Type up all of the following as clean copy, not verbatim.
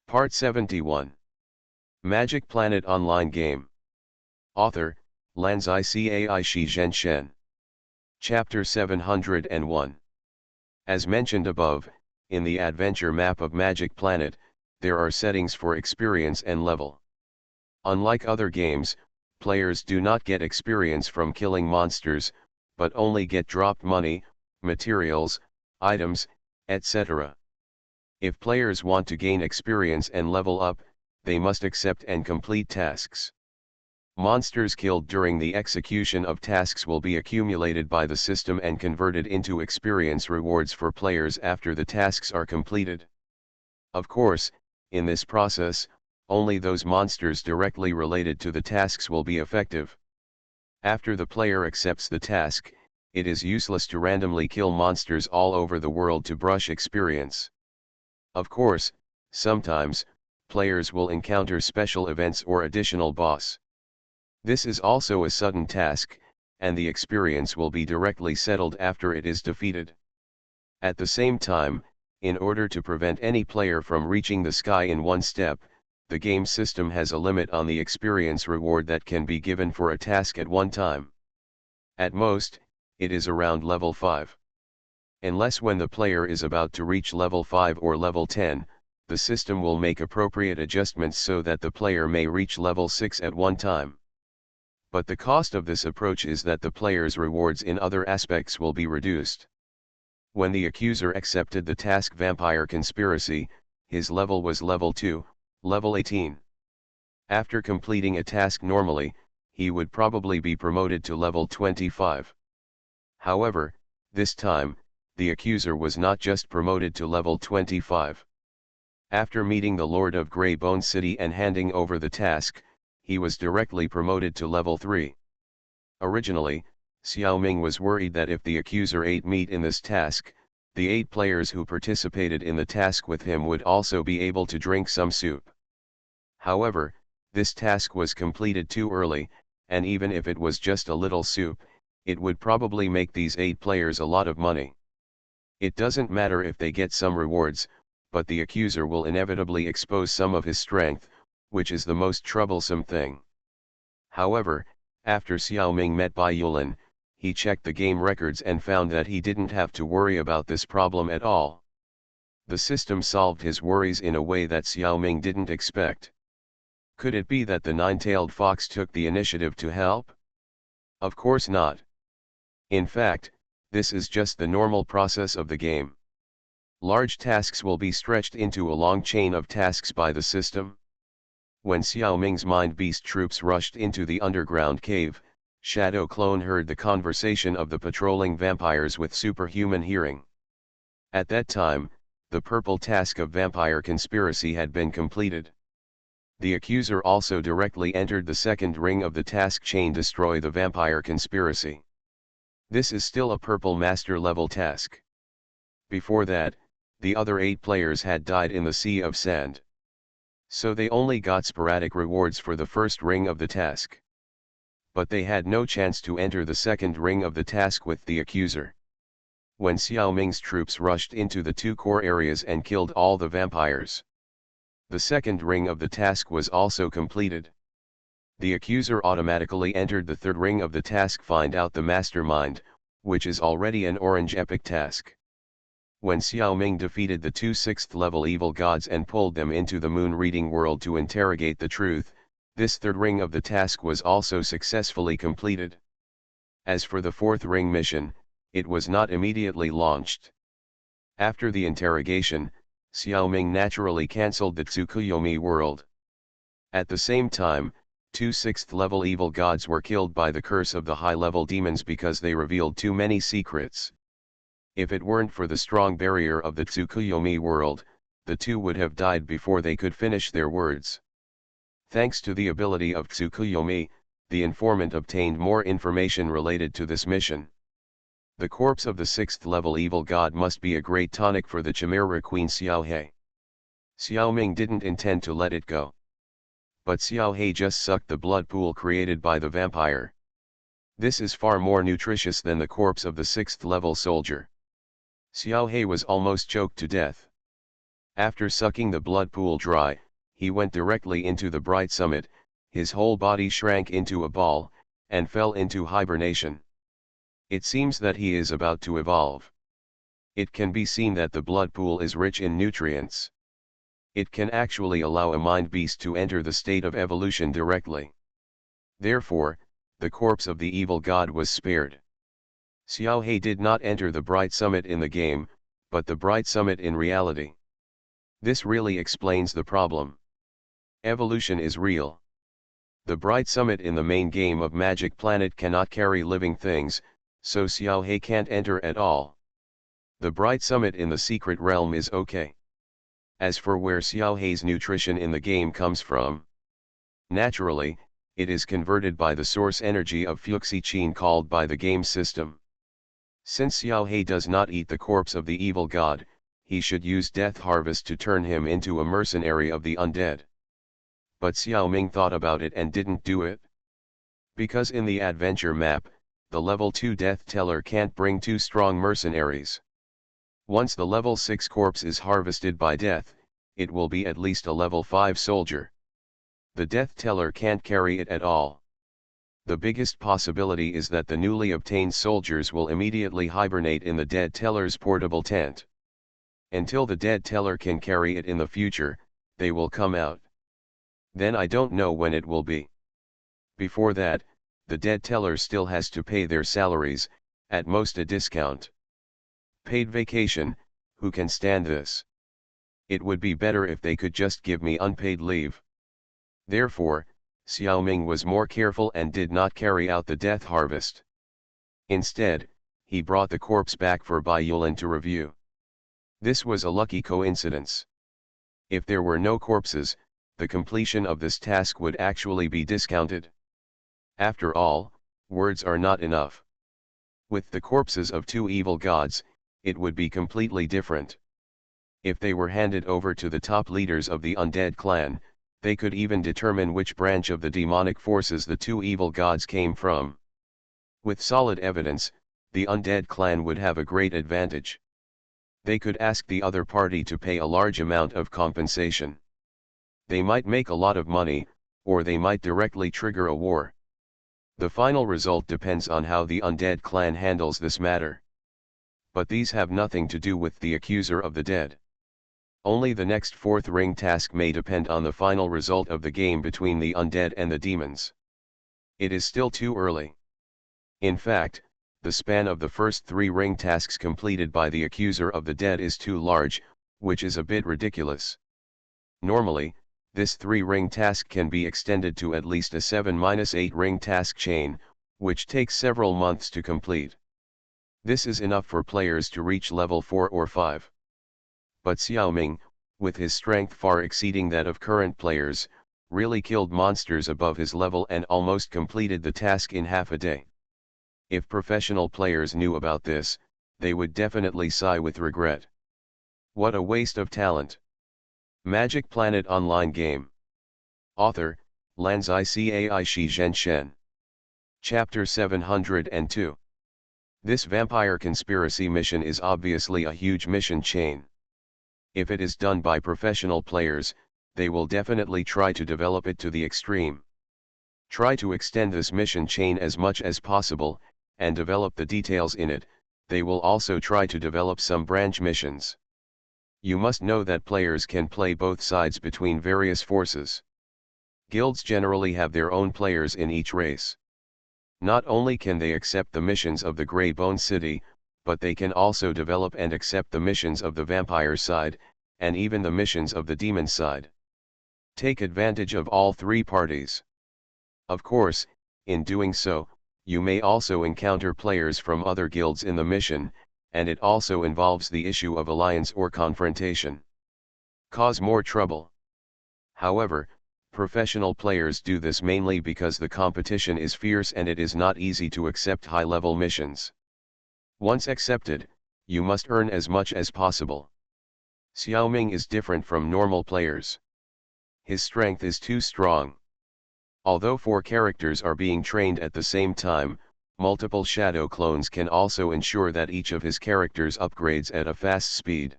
Part 71. Magic Planet Online Game. Author, Lanzai Cai Shi Zhen Shen. Chapter 701. As mentioned above, in the adventure map of Magic Planet, there are settings for experience and level. Unlike other games, players do not get experience from killing monsters, but only get dropped money, materials, items, etc. If players want to gain experience and level up, they must accept and complete tasks. Monsters killed during the execution of tasks will be accumulated by the system and converted into experience rewards for players after the tasks are completed. Of course, in this process, only those monsters directly related to the tasks will be effective. After the player accepts the task, it is useless to randomly kill monsters all over the world to brush experience. Of course, sometimes, players will encounter special events or additional boss. This is also a sudden task, and the experience will be directly settled after it is defeated. At the same time, in order to prevent any player from reaching the sky in one step, the game system has a limit on the experience reward that can be given for a task at one time. At most, it is around level 5. Unless when the player is about to reach level 5 or level 10, the system will make appropriate adjustments so that the player may reach level 6 at one time. But the cost of this approach is that the player's rewards in other aspects will be reduced. When the accuser accepted the task Vampire Conspiracy, his level was level 2, level 18. After completing a task normally, he would probably be promoted to level 25. However, this time, the accuser was not just promoted to level 25. After meeting the Lord of Grey Bone City and handing over the task, he was directly promoted to level 3. Originally, Xiao Ming was worried that if the accuser ate meat in this task, the 8 players who participated in the task with him would also be able to drink some soup. However, this task was completed too early, and even if it was just a little soup, it would probably make these 8 players a lot of money. It doesn't matter if they get some rewards, but the accuser will inevitably expose some of his strength, which is the most troublesome thing. However, after Xiao Ming met Bai Yulin, he checked the game records and found that he didn't have to worry about this problem at all. The system solved his worries in a way that Xiao Ming didn't expect. Could it be that the nine-tailed fox took the initiative to help? Of course not. In fact, this is just the normal process of the game. Large tasks will be stretched into a long chain of tasks by the system. When Xiao Ming's Mind Beast troops rushed into the underground cave, Shadow Clone heard the conversation of the patrolling vampires with superhuman hearing. At that time, the purple task of Vampire Conspiracy had been completed. The accuser also directly entered the second ring of the task chain Destroy the Vampire Conspiracy. This is still a purple master level task. Before that, the other 8 players had died in the Sea of Sand. So they only got sporadic rewards for the first ring of the task. But they had no chance to enter the second ring of the task with the accuser. When Xiao Ming's troops rushed into the 2 core areas and killed all the vampires, the second ring of the task was also completed. The accuser automatically entered the third ring of the task Find Out the Mastermind, which is already an orange epic task. When Xiao Ming defeated the 2 6th-level evil gods and pulled them into the moon reading world to interrogate the truth, this third ring of the task was also successfully completed. As for the 4th ring mission, it was not immediately launched. After the interrogation, Xiao Ming naturally cancelled the Tsukuyomi world. At the same time, 2 6th-level evil gods were killed by the curse of the high-level demons because they revealed too many secrets. If it weren't for the strong barrier of the Tsukuyomi world, the 2 would have died before they could finish their words. Thanks to the ability of Tsukuyomi, the informant obtained more information related to this mission. The corpse of the 6th-level evil god must be a great tonic for the Chimera Queen Xiao He. Xiao Ming didn't intend to let it go. But Xiao He just sucked the blood pool created by the vampire. This is far more nutritious than the corpse of the 6th-level soldier. Xiao He was almost choked to death. After sucking the blood pool dry, he went directly into the bright summit, his whole body shrank into a ball, and fell into hibernation. It seems that he is about to evolve. It can be seen that the blood pool is rich in nutrients. It can actually allow a mind beast to enter the state of evolution directly. Therefore, the corpse of the evil god was spared. Xiao He did not enter the bright summit in the game, but the bright summit in reality. This really explains the problem. Evolution is real. The bright summit in the main game of Magic Planet cannot carry living things, so Xiao He can't enter at all. The bright summit in the secret realm is okay. As for where Xiao He's nutrition in the game comes from, naturally, it is converted by the source energy of Fuxi-Qin called by the game system. Since Xiao He does not eat the corpse of the evil god, he should use Death Harvest to turn him into a mercenary of the undead. But Xiao Ming thought about it and didn't do it. Because in the adventure map, the level 2 Death Teller can't bring 2 strong mercenaries. Once the level 6 corpse is harvested by death, it will be at least a level 5 soldier. The Death Teller can't carry it at all. The biggest possibility is that the newly obtained soldiers will immediately hibernate in the Dead Teller's portable tent. Until the Dead Teller can carry it in the future, they will come out. Then I don't know when it will be. Before that, the Dead Teller still has to pay their salaries, at most a discount. Paid vacation, who can stand this? It would be better if they could just give me unpaid leave. Therefore, Xiao Ming was more careful and did not carry out the death harvest. Instead, he brought the corpse back for Bai Yulan to review. This was a lucky coincidence. If there were no corpses, the completion of this task would actually be discounted. After all, words are not enough. With the corpses of 2 evil gods, it would be completely different. If they were handed over to the top leaders of the undead clan, they could even determine which branch of the demonic forces the 2 evil gods came from. With solid evidence, the undead clan would have a great advantage. They could ask the other party to pay a large amount of compensation. They might make a lot of money, or they might directly trigger a war. The final result depends on how the undead clan handles this matter. But these have nothing to do with the accuser of the dead. Only the next 4th ring task may depend on the final result of the game between the undead and the demons. It is still too early. In fact, the span of the first 3 ring tasks completed by the accuser of the dead is too large, which is a bit ridiculous. Normally, this 3 ring task can be extended to at least a 7-8 ring task chain, which takes several months to complete. This is enough for players to reach level 4 or 5. But Xiao Ming, with his strength far exceeding that of current players, really killed monsters above his level and almost completed the task in half a day. If professional players knew about this, they would definitely sigh with regret. What a waste of talent. Magic Planet Online Game. Author, Lanzai Cai Shi Zhen Shen. Chapter 702. This vampire conspiracy mission is obviously a huge mission chain. If it is done by professional players, they will definitely try to develop it to the extreme. Try to extend this mission chain as much as possible, and develop the details in it. They will also try to develop some branch missions. You must know that players can play both sides between various forces. Guilds generally have their own players in each race. Not only can they accept the missions of the Grey Bone City, but they can also develop and accept the missions of the vampire side, and even the missions of the demon side. Take advantage of all 3 parties. Of course, in doing so, you may also encounter players from other guilds in the mission, and it also involves the issue of alliance or confrontation. Cause more trouble. However, professional players do this mainly because the competition is fierce and it is not easy to accept high-level missions. Once accepted, you must earn as much as possible. Xiao Ming is different from normal players. His strength is too strong. Although 4 characters are being trained at the same time, multiple shadow clones can also ensure that each of his characters upgrades at a fast speed.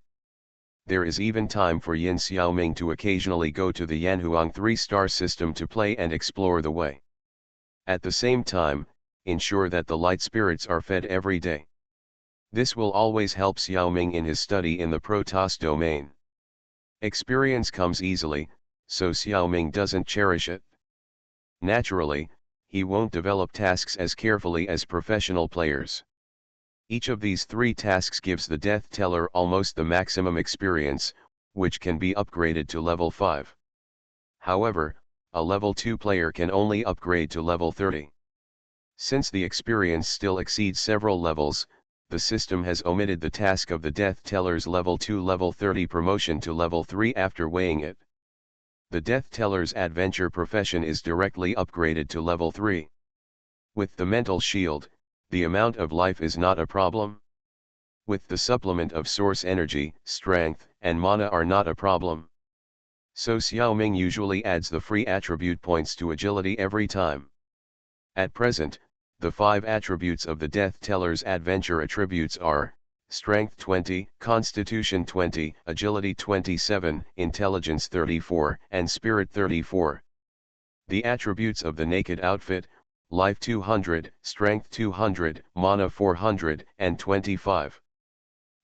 There is even time for Yin Xiaoming to occasionally go to the Yanhuang 3-star system to play and explore the way. At the same time, ensure that the light spirits are fed every day. This will always help Xiaoming in his study in the Protoss domain. Experience comes easily, so Xiaoming doesn't cherish it. Naturally, he won't develop tasks as carefully as professional players. Each of these 3 tasks gives the Death Teller almost the maximum experience, which can be upgraded to level 5. However, a level 2 player can only upgrade to level 30. Since the experience still exceeds several levels, the system has omitted the task of the Death Teller's level 2 level 30 promotion to level 3 after weighing it. The Death Teller's adventure profession is directly upgraded to level 3. With the mental shield, the amount of life is not a problem. With the supplement of source energy, strength, and mana are not a problem. So Xiaoming usually adds the free attribute points to agility every time. At present, the 5 attributes of the Death Teller's adventure attributes are Strength 20, Constitution 20, Agility 27, Intelligence 34, and Spirit 34. The attributes of the Naked Outfit: Life 200, Strength 200, Mana 400, and 25.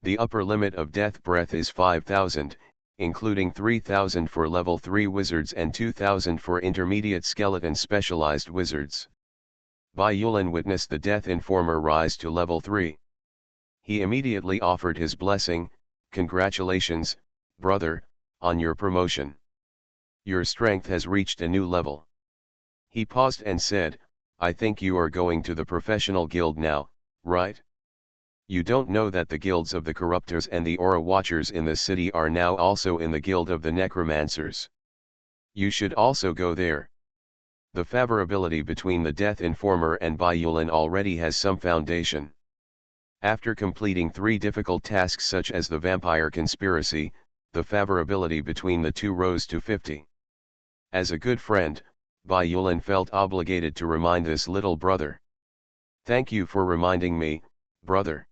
The upper limit of Death Breath is 5,000, including 3,000 for level 3 wizards and 2,000 for intermediate skeleton specialized wizards. Bai Yulin witnessed the Death Informer rise to level 3. He immediately offered his blessing. "Congratulations, brother, on your promotion. Your strength has reached a new level." He paused and said, "I think you are going to the professional guild now, right? You don't know that the guilds of the Corruptors and the Aura Watchers in the city are now also in the guild of the Necromancers. You should also go there." The favorability between the Death Informer and Bai Yulin already has some foundation. After completing 3 difficult tasks such as the Vampire Conspiracy, the favorability between the two rose to 50. As a good friend, Bai Yulin felt obligated to remind this little brother. "Thank you for reminding me, brother.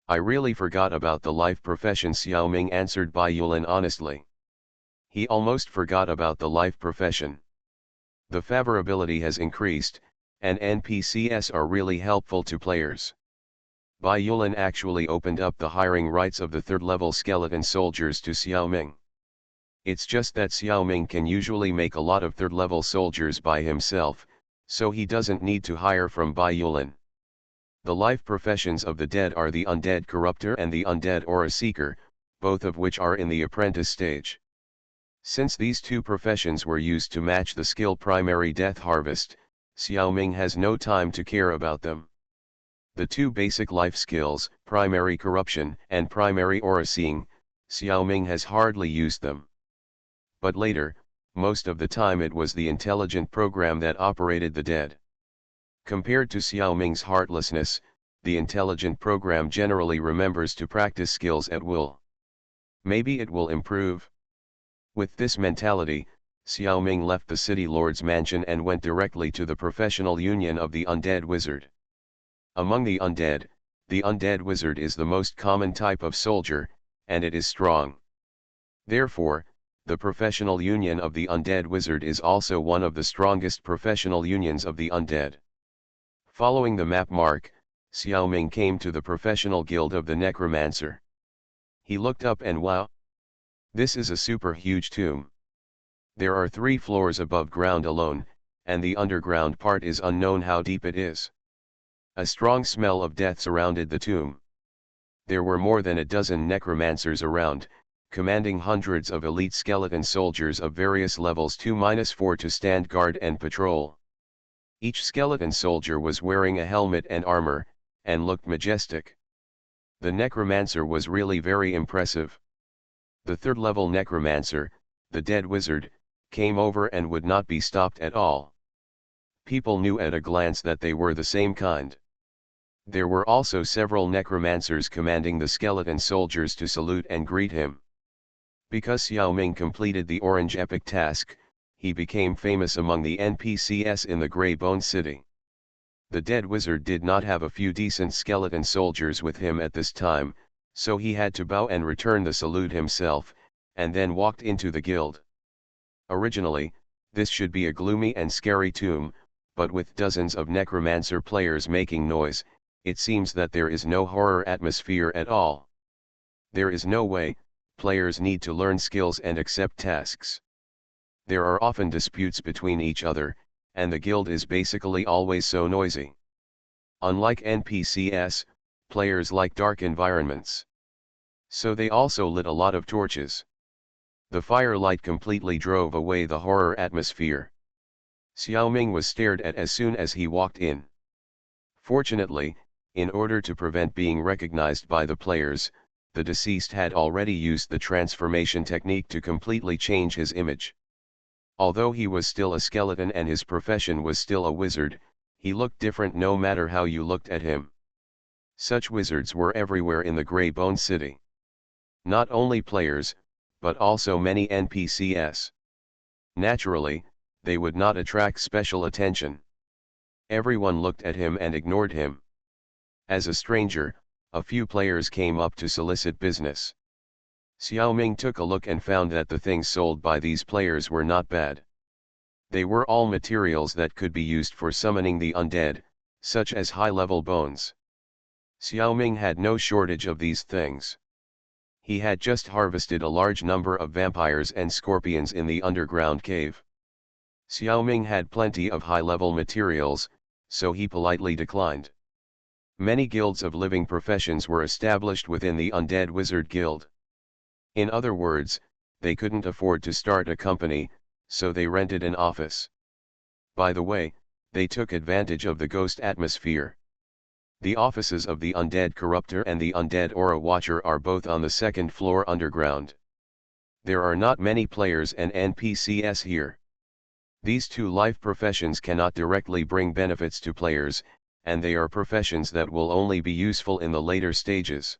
I really forgot about the life profession," Xiaoming answered Bai Yulin honestly. He almost forgot about the life profession. The favorability has increased, and NPCs are really helpful to players. Bai Yulin actually opened up the hiring rights of the 3rd-level skeleton soldiers to Xiaoming. It's just that Xiaoming can usually make a lot of 3rd-level soldiers by himself, so he doesn't need to hire from Bai Yulin. The life professions of the dead are the Undead Corruptor and the Undead Aura Seeker, both of which are in the apprentice stage. Since these 2 professions were used to match the skill Primary Death Harvest, Xiaoming has no time to care about them. The 2 basic life skills, Primary Corruption and Primary Aura Seeing, Xiaoming has hardly used them. But later, most of the time it was the intelligent program that operated the dead. Compared to Xiaoming's heartlessness, the intelligent program generally remembers to practice skills at will. Maybe it will improve. With this mentality, Xiaoming left the city lord's mansion and went directly to the professional union of the Undead Wizard. Among the undead, the Undead Wizard is the most common type of soldier, and it is strong. Therefore, the professional union of the Undead Wizard is also one of the strongest professional unions of the undead. Following the map mark, Xiaoming came to the professional guild of the Necromancer. He looked up and wow! This is a super huge tomb. There are 3 floors above ground alone, and the underground part is unknown how deep it is. A strong smell of death surrounded the tomb. There were more than a dozen necromancers around, commanding hundreds of elite skeleton soldiers of various levels 2-4 to stand guard and patrol. Each skeleton soldier was wearing a helmet and armor, and looked majestic. The necromancer was really very impressive. The 3rd-level necromancer, the Dead Wizard, came over and would not be stopped at all. People knew at a glance that they were the same kind. There were also several necromancers commanding the skeleton soldiers to salute and greet him. Because Xiaoming completed the Orange Epic task, he became famous among the NPCs in the Grey Bone City. The Dead Wizard did not have a few decent skeleton soldiers with him at this time, So he had to bow and return the salute himself, and then walked into the guild. Originally, this should be a gloomy and scary tomb, but with dozens of necromancer players making noise, it seems that there is no horror atmosphere at all. There is no way, players need to learn skills and accept tasks. There are often disputes between each other, and the guild is basically always so noisy. Unlike NPCs, players like dark environments. So they also lit a lot of torches. The firelight completely drove away the horror atmosphere. Xiaoming was stared at as soon as he walked in. Fortunately, in order to prevent being recognized by the players, the deceased had already used the transformation technique to completely change his image. Although he was still a skeleton and his profession was still a wizard, he looked different no matter how you looked at him. Such wizards were everywhere in the Grey Bone City. Not only players, but also many NPCs. Naturally, they would not attract special attention. Everyone looked at him and ignored him. As a stranger, a few players came up to solicit business. Xiaoming took a look and found that the things sold by these players were not bad. They were all materials that could be used for summoning the undead, such as high-level bones. Xiaoming had no shortage of these things. He had just harvested a large number of vampires and scorpions in the underground cave. Xiaoming had plenty of high-level materials, so he politely declined. Many guilds of living professions were established within the Undead Wizard Guild. In other words, they couldn't afford to start a company, so they rented an office. By the way, they took advantage of the ghost atmosphere. The offices of the Undead Corruptor and the Undead Aura Watcher are both on the second floor underground. There are not many players and NPCs here. These two life professions cannot directly bring benefits to players, and they are professions that will only be useful in the later stages.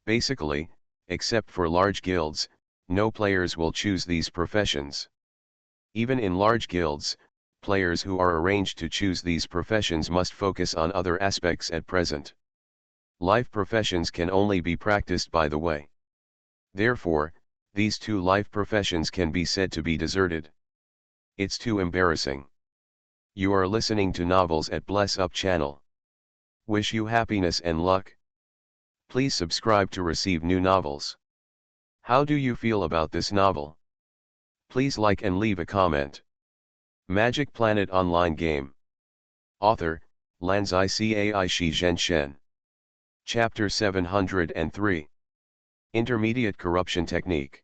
Basically, except for large guilds, no players will choose these professions. Even in large guilds, players who are arranged to choose these professions must focus on other aspects at present. Life professions can only be practiced by the way. Therefore, these two life professions can be said to be deserted. It's too embarrassing. You are listening to Novels at Bless Up channel. Wish you happiness and luck. Please subscribe to receive new novels. How do you feel about this novel? Please like and leave a comment. Magic Planet Online Game. Author, Lanzai Cai Shi Zhen Shen. Chapter 703. Intermediate Corruption Technique.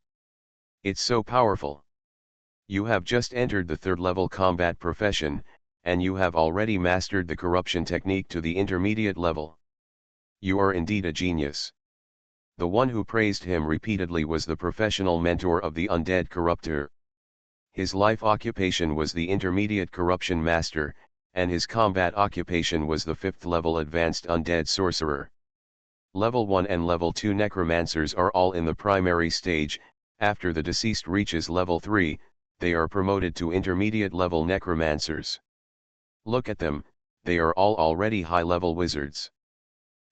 It's so powerful. You have just entered the third-level combat profession, and you have already mastered the corruption technique to the intermediate level. You are indeed a genius. The one who praised him repeatedly was the professional mentor of the undead corruptor. His life occupation was the intermediate corruption master, and his combat occupation was the 5th level advanced undead sorcerer. Level 1 and Level 2 necromancers are all in the primary stage. After the deceased reaches Level 3, they are promoted to intermediate level necromancers. Look at them, they are all already high-level wizards.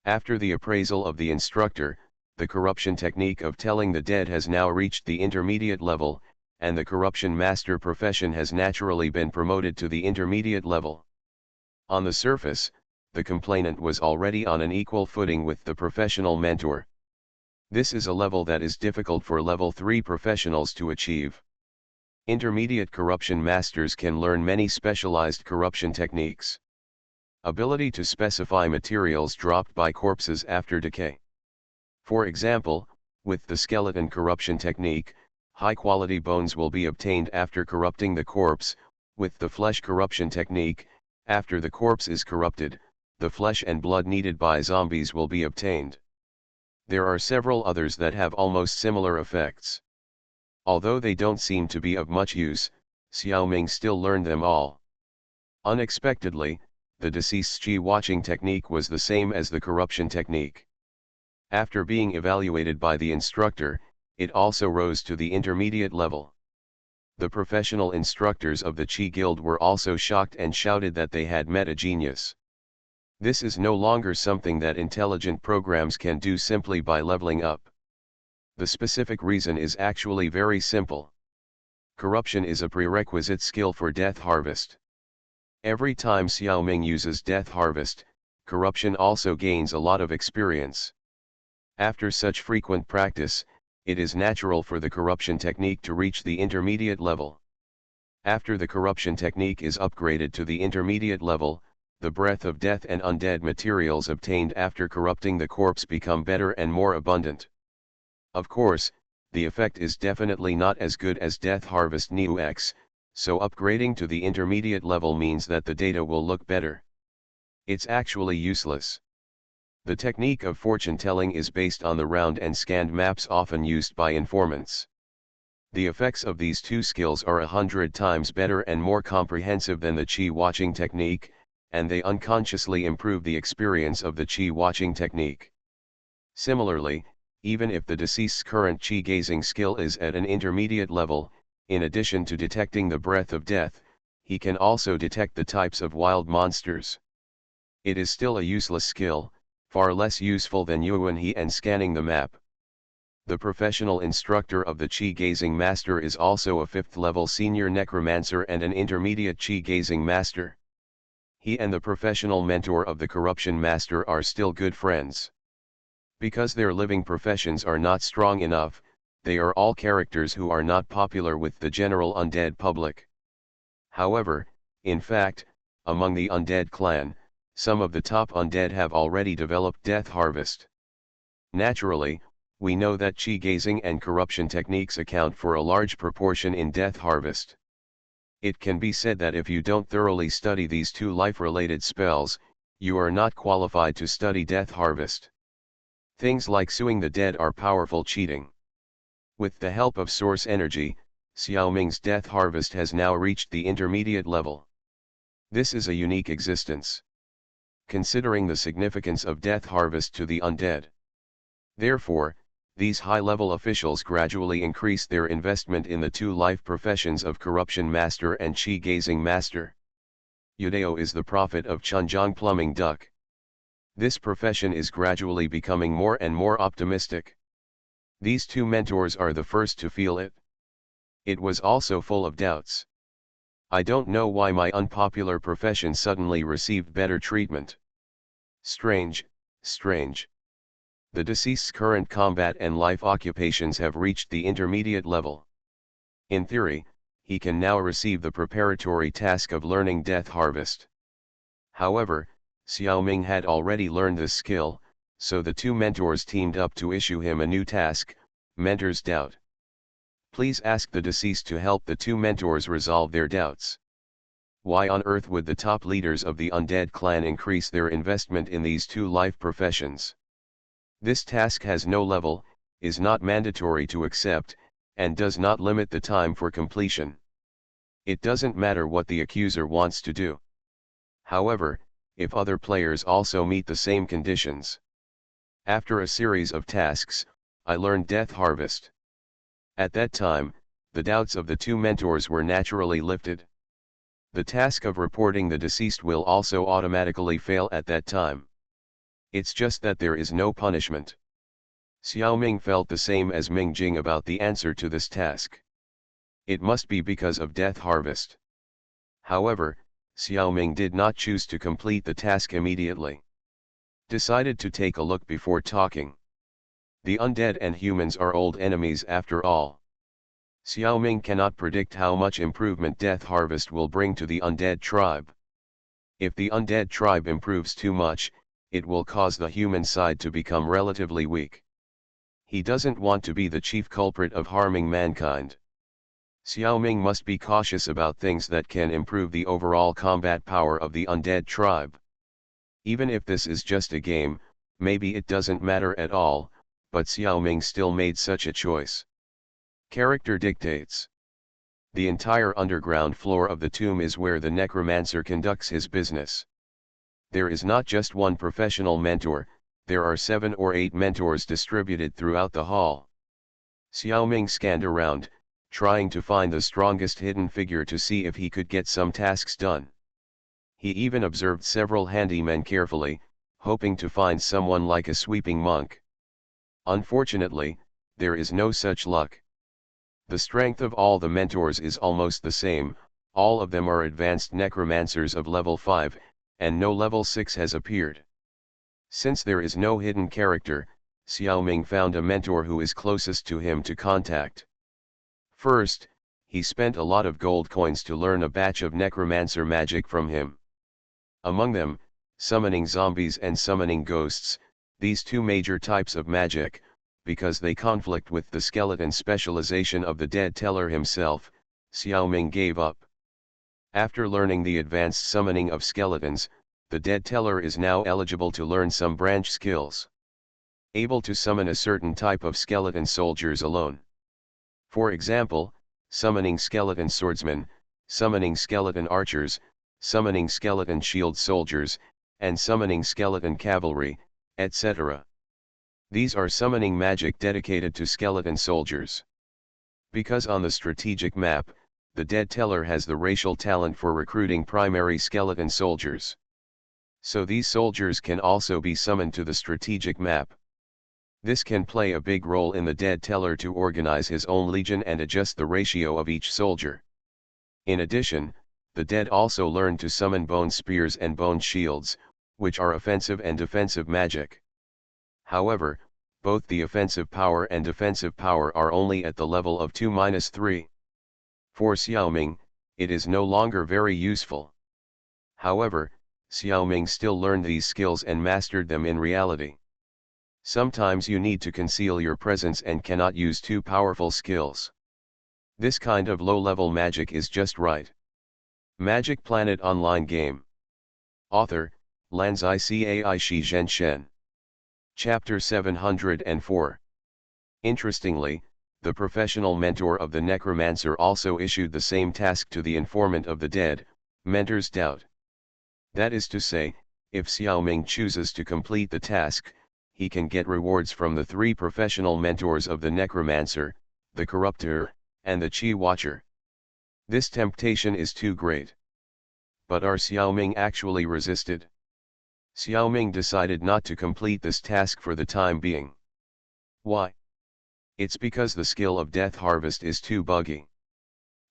After the appraisal of the instructor, the corruption technique of telling the dead has now reached the intermediate level, and the corruption master profession has naturally been promoted to the intermediate level. On the surface, the complainant was already on an equal footing with the professional mentor. This is a level that is difficult for Level 3 professionals to achieve. Intermediate corruption masters can learn many specialized corruption techniques. Ability to specify materials dropped by corpses after decay. For example, with the skeleton corruption technique, high-quality bones will be obtained after corrupting the corpse. With the flesh corruption technique, after the corpse is corrupted, the flesh and blood needed by zombies will be obtained. There are several others that have almost similar effects. Although they don't seem to be of much use, Xiaoming still learned them all. Unexpectedly, the deceased's Qi-watching technique was the same as the corruption technique. After being evaluated by the instructor, it also rose to the intermediate level. The professional instructors of the Qi Guild were also shocked and shouted that they had met a genius. This is no longer something that intelligent programs can do simply by leveling up. The specific reason is actually very simple. Corruption is a prerequisite skill for Death Harvest. Every time Xiaoming uses Death Harvest, corruption also gains a lot of experience. After such frequent practice, it is natural for the corruption technique to reach the intermediate level. After the corruption technique is upgraded to the intermediate level, the breath of death and undead materials obtained after corrupting the corpse become better and more abundant. Of course, the effect is definitely not as good as Death Harvest Neo X, so upgrading to the intermediate level means that the data will look better. It's actually useless. The technique of fortune telling is based on the round and scanned maps often used by informants. The effects of these two skills are 100 times better and more comprehensive than the Qi watching technique, and they unconsciously improve the experience of the Qi watching technique. Similarly, even if the deceased's current Qi gazing skill is at an intermediate level, in addition to detecting the breath of death, he can also detect the types of wild monsters. It is still a useless skill, far less useful than Yuan He and scanning the map. The professional instructor of the Qi gazing master is also a 5th level senior necromancer and an intermediate Qi gazing master. He and the professional mentor of the corruption master are still good friends. Because their living professions are not strong enough, they are all characters who are not popular with the general undead public. However, in fact, among the undead clan, some of the top undead have already developed Death Harvest. Naturally, we know that Qi gazing and corruption techniques account for a large proportion in Death Harvest. It can be said that if you don't thoroughly study these two life-related spells, you are not qualified to study Death Harvest. Things like suing the dead are powerful cheating. With the help of source energy, Xiaoming's Death Harvest has now reached the intermediate level. This is a unique existence, considering the significance of Death Harvest to the undead. Therefore, these high-level officials gradually increase their investment in the two life professions of Corruption Master and Qi Gazing Master. Yudao is the prophet of Chunjiang Plumbing Duck. This profession is gradually becoming more and more optimistic. These two mentors are the first to feel it. It was also full of doubts. I don't know why my unpopular profession suddenly received better treatment. Strange, strange. The deceased's current combat and life occupations have reached the intermediate level. In theory, he can now receive the preparatory task of learning Death Harvest. However, Xiaoming had already learned this skill, so the two mentors teamed up to issue him a new task, Mentor's Doubt. Please ask the deceased to help the two mentors resolve their doubts. Why on earth would the top leaders of the undead clan increase their investment in these two life professions? This task has no level, is not mandatory to accept, and does not limit the time for completion. It doesn't matter what the accuser wants to do. However, if other players also meet the same conditions. After a series of tasks, I learned Death Harvest. At that time, the doubts of the two mentors were naturally lifted. The task of reporting the deceased will also automatically fail at that time. It's just that there is no punishment. Xiaoming felt the same as Ming Jing about the answer to this task. It must be because of Death Harvest. However, Xiaoming did not choose to complete the task immediately. Decided to take a look before talking. The undead and humans are old enemies after all. Xiaoming cannot predict how much improvement Death Harvest will bring to the undead tribe. If the undead tribe improves too much, it will cause the human side to become relatively weak. He doesn't want to be the chief culprit of harming mankind. Xiaoming must be cautious about things that can improve the overall combat power of the undead tribe. Even if this is just a game, maybe it doesn't matter at all, but Xiaoming still made such a choice. Character dictates. The entire underground floor of the tomb is where the necromancer conducts his business. There is not just one professional mentor, there are 7 or 8 mentors distributed throughout the hall. Xiaoming scanned around, trying to find the strongest hidden figure to see if he could get some tasks done. He even observed several handymen carefully, hoping to find someone like a sweeping monk. Unfortunately, there is no such luck. The strength of all the mentors is almost the same, all of them are advanced necromancers of level 5, and no level 6 has appeared. Since there is no hidden character, Xiaoming found a mentor who is closest to him to contact. First, he spent a lot of gold coins to learn a batch of necromancer magic from him. Among them, summoning zombies and summoning ghosts, these two major types of magic, because they conflict with the skeleton specialization of the dead teller himself, Xiaoming gave up. After learning the advanced summoning of skeletons, the dead teller is now eligible to learn some branch skills. Able to summon a certain type of skeleton soldiers alone. For example, summoning skeleton swordsmen, summoning skeleton archers, summoning skeleton shield soldiers, and summoning skeleton cavalry, etc. These are summoning magic dedicated to skeleton soldiers. Because on the strategic map, the dead teller has the racial talent for recruiting primary skeleton soldiers. So these soldiers can also be summoned to the strategic map. This can play a big role in the dead teller to organize his own legion and adjust the ratio of each soldier. In addition, the dead also learn to summon bone spears and bone shields, which are offensive and defensive magic. However, both the offensive power and defensive power are only at the level of 2-3. For Xiaoming, it is no longer very useful. However, Xiaoming still learned these skills and mastered them in reality. Sometimes you need to conceal your presence and cannot use too powerful skills. This kind of low-level magic is just right. Magic Planet Online Game. Author, Lanzai Cai Shi Zhen Shen. Chapter 704. Interestingly, the professional mentor of the necromancer also issued the same task to the informant of the dead, Mentor's Doubt. That is to say, if Xiaoming chooses to complete the task, he can get rewards from the three professional mentors of the necromancer, the corruptor, and the Qi Watcher. This temptation is too great. But are Xiaoming actually resisted? Xiaoming decided not to complete this task for the time being. Why? It's because the skill of Death Harvest is too buggy.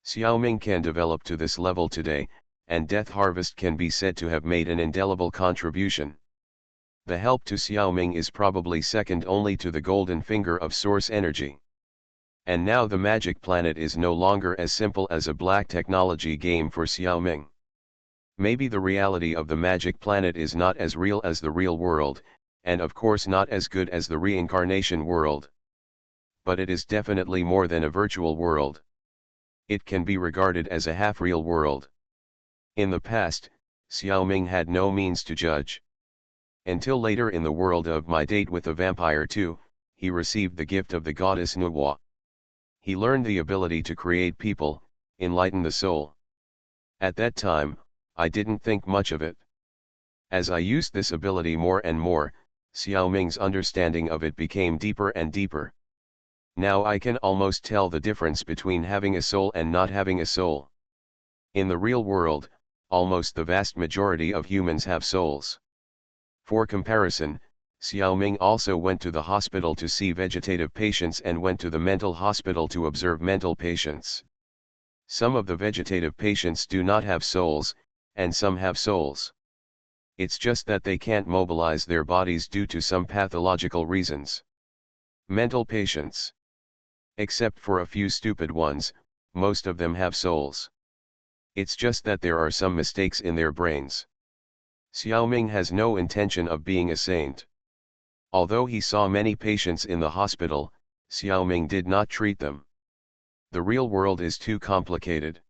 Xiaoming can develop to this level today, and Death Harvest can be said to have made an indelible contribution. The help to Xiaoming is probably second only to the golden finger of source energy. And now the Magic Planet is no longer as simple as a black technology game for Xiaoming. Maybe the reality of the Magic Planet is not as real as the real world, and of course not as good as the reincarnation world. But it is definitely more than a virtual world. It can be regarded as a half-real world. In the past, Xiaoming had no means to judge. Until later in the world of My Date with a Vampire 2, he received the gift of the goddess Nuwa. He learned the ability to create people, enlighten the soul. At that time, I didn't think much of it. As I used this ability more and more, Xiaoming's understanding of it became deeper and deeper. Now I can almost tell the difference between having a soul and not having a soul. In the real world, almost the vast majority of humans have souls. For comparison, Xiaoming also went to the hospital to see vegetative patients and went to the mental hospital to observe mental patients. Some of the vegetative patients do not have souls, and some have souls. It's just that they can't mobilize their bodies due to some pathological reasons. Mental patients. Except for a few stupid ones, most of them have souls. It's just that there are some mistakes in their brains. Xiaoming has no intention of being a saint. Although he saw many patients in the hospital, Xiaoming did not treat them. The real world is too complicated.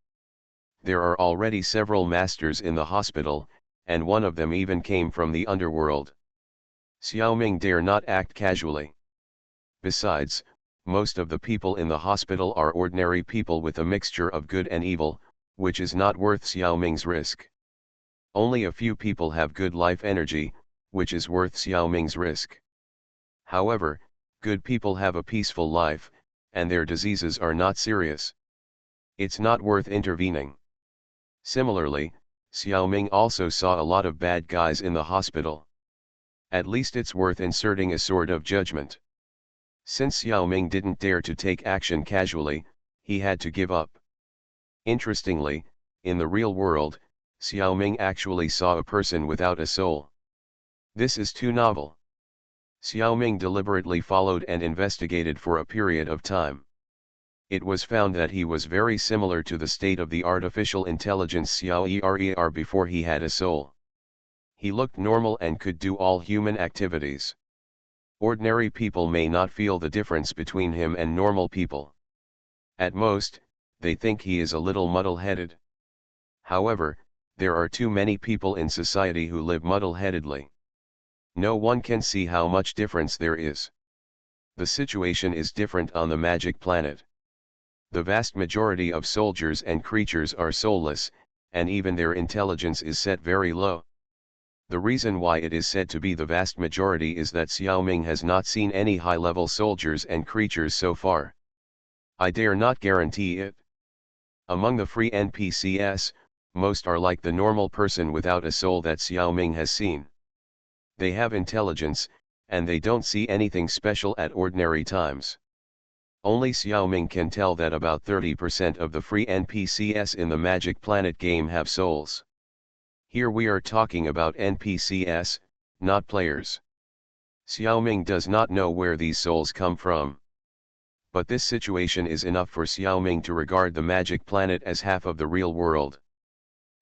There are already several masters in the hospital, and one of them even came from the underworld. Xiaoming dare not act casually. Besides, most of the people in the hospital are ordinary people with a mixture of good and evil, which is not worth Xiaoming's risk. Only a few people have good life energy, which is worth Xiaoming's risk. However, good people have a peaceful life, and their diseases are not serious. It's not worth intervening. Similarly, Xiaoming also saw a lot of bad guys in the hospital. At least it's worth inserting a sword of judgment. Since Xiaoming didn't dare to take action casually, he had to give up. Interestingly, in the real world, Xiaoming actually saw a person without a soul. This is too novel. Xiaoming deliberately followed and investigated for a period of time. It was found that he was very similar to the state of the artificial intelligence Xiao before he had a soul. He looked normal and could do all human activities. Ordinary people may not feel the difference between him and normal people. At most, they think he is a little muddle-headed. However, there are too many people in society who live muddle-headedly. No one can see how much difference there is. The situation is different on the magic planet. The vast majority of soldiers and creatures are soulless, and even their intelligence is set very low. The reason why it is said to be the vast majority is that Xiaoming has not seen any high-level soldiers and creatures so far. I dare not guarantee it. Among the free NPCs, most are like the normal person without a soul that Xiaoming has seen. They have intelligence, and they don't see anything special at ordinary times. Only Xiaoming can tell that about 30% of the free NPCs in the Magic Planet game have souls. Here we are talking about NPCs, not players. Xiaoming does not know where these souls come from. But this situation is enough for Xiaoming to regard the Magic Planet as half of the real world.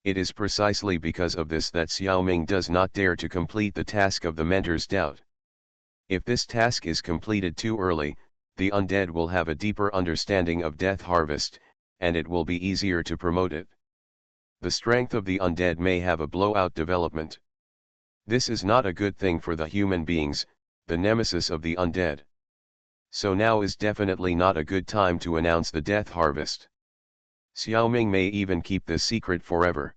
It is precisely because of this that Xiaoming does not dare to complete the task of the Mentor's Doubt. If this task is completed too early, the undead will have a deeper understanding of Death Harvest, and it will be easier to promote it. The strength of the undead may have a blowout development. This is not a good thing for the human beings, the nemesis of the undead. So now is definitely not a good time to announce the Death Harvest. Xiaoming may even keep this secret forever.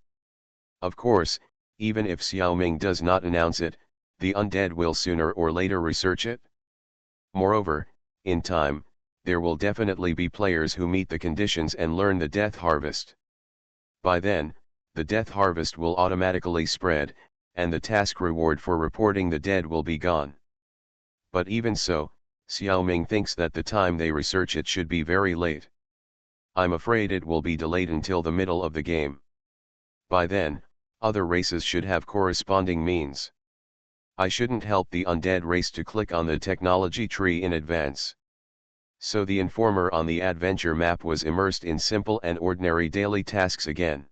Of course, even if Xiaoming does not announce it, the undead will sooner or later research it. Moreover, in time, there will definitely be players who meet the conditions and learn the Death Harvest. By then, the Death Harvest will automatically spread, and the task reward for reporting the dead will be gone. But even so, Xiaoming thinks that the time they research it should be very late. I'm afraid it will be delayed until the middle of the game. By then, other races should have corresponding means. I shouldn't help the undead race to click on the technology tree in advance. So the informer on the adventure map was immersed in simple and ordinary daily tasks again.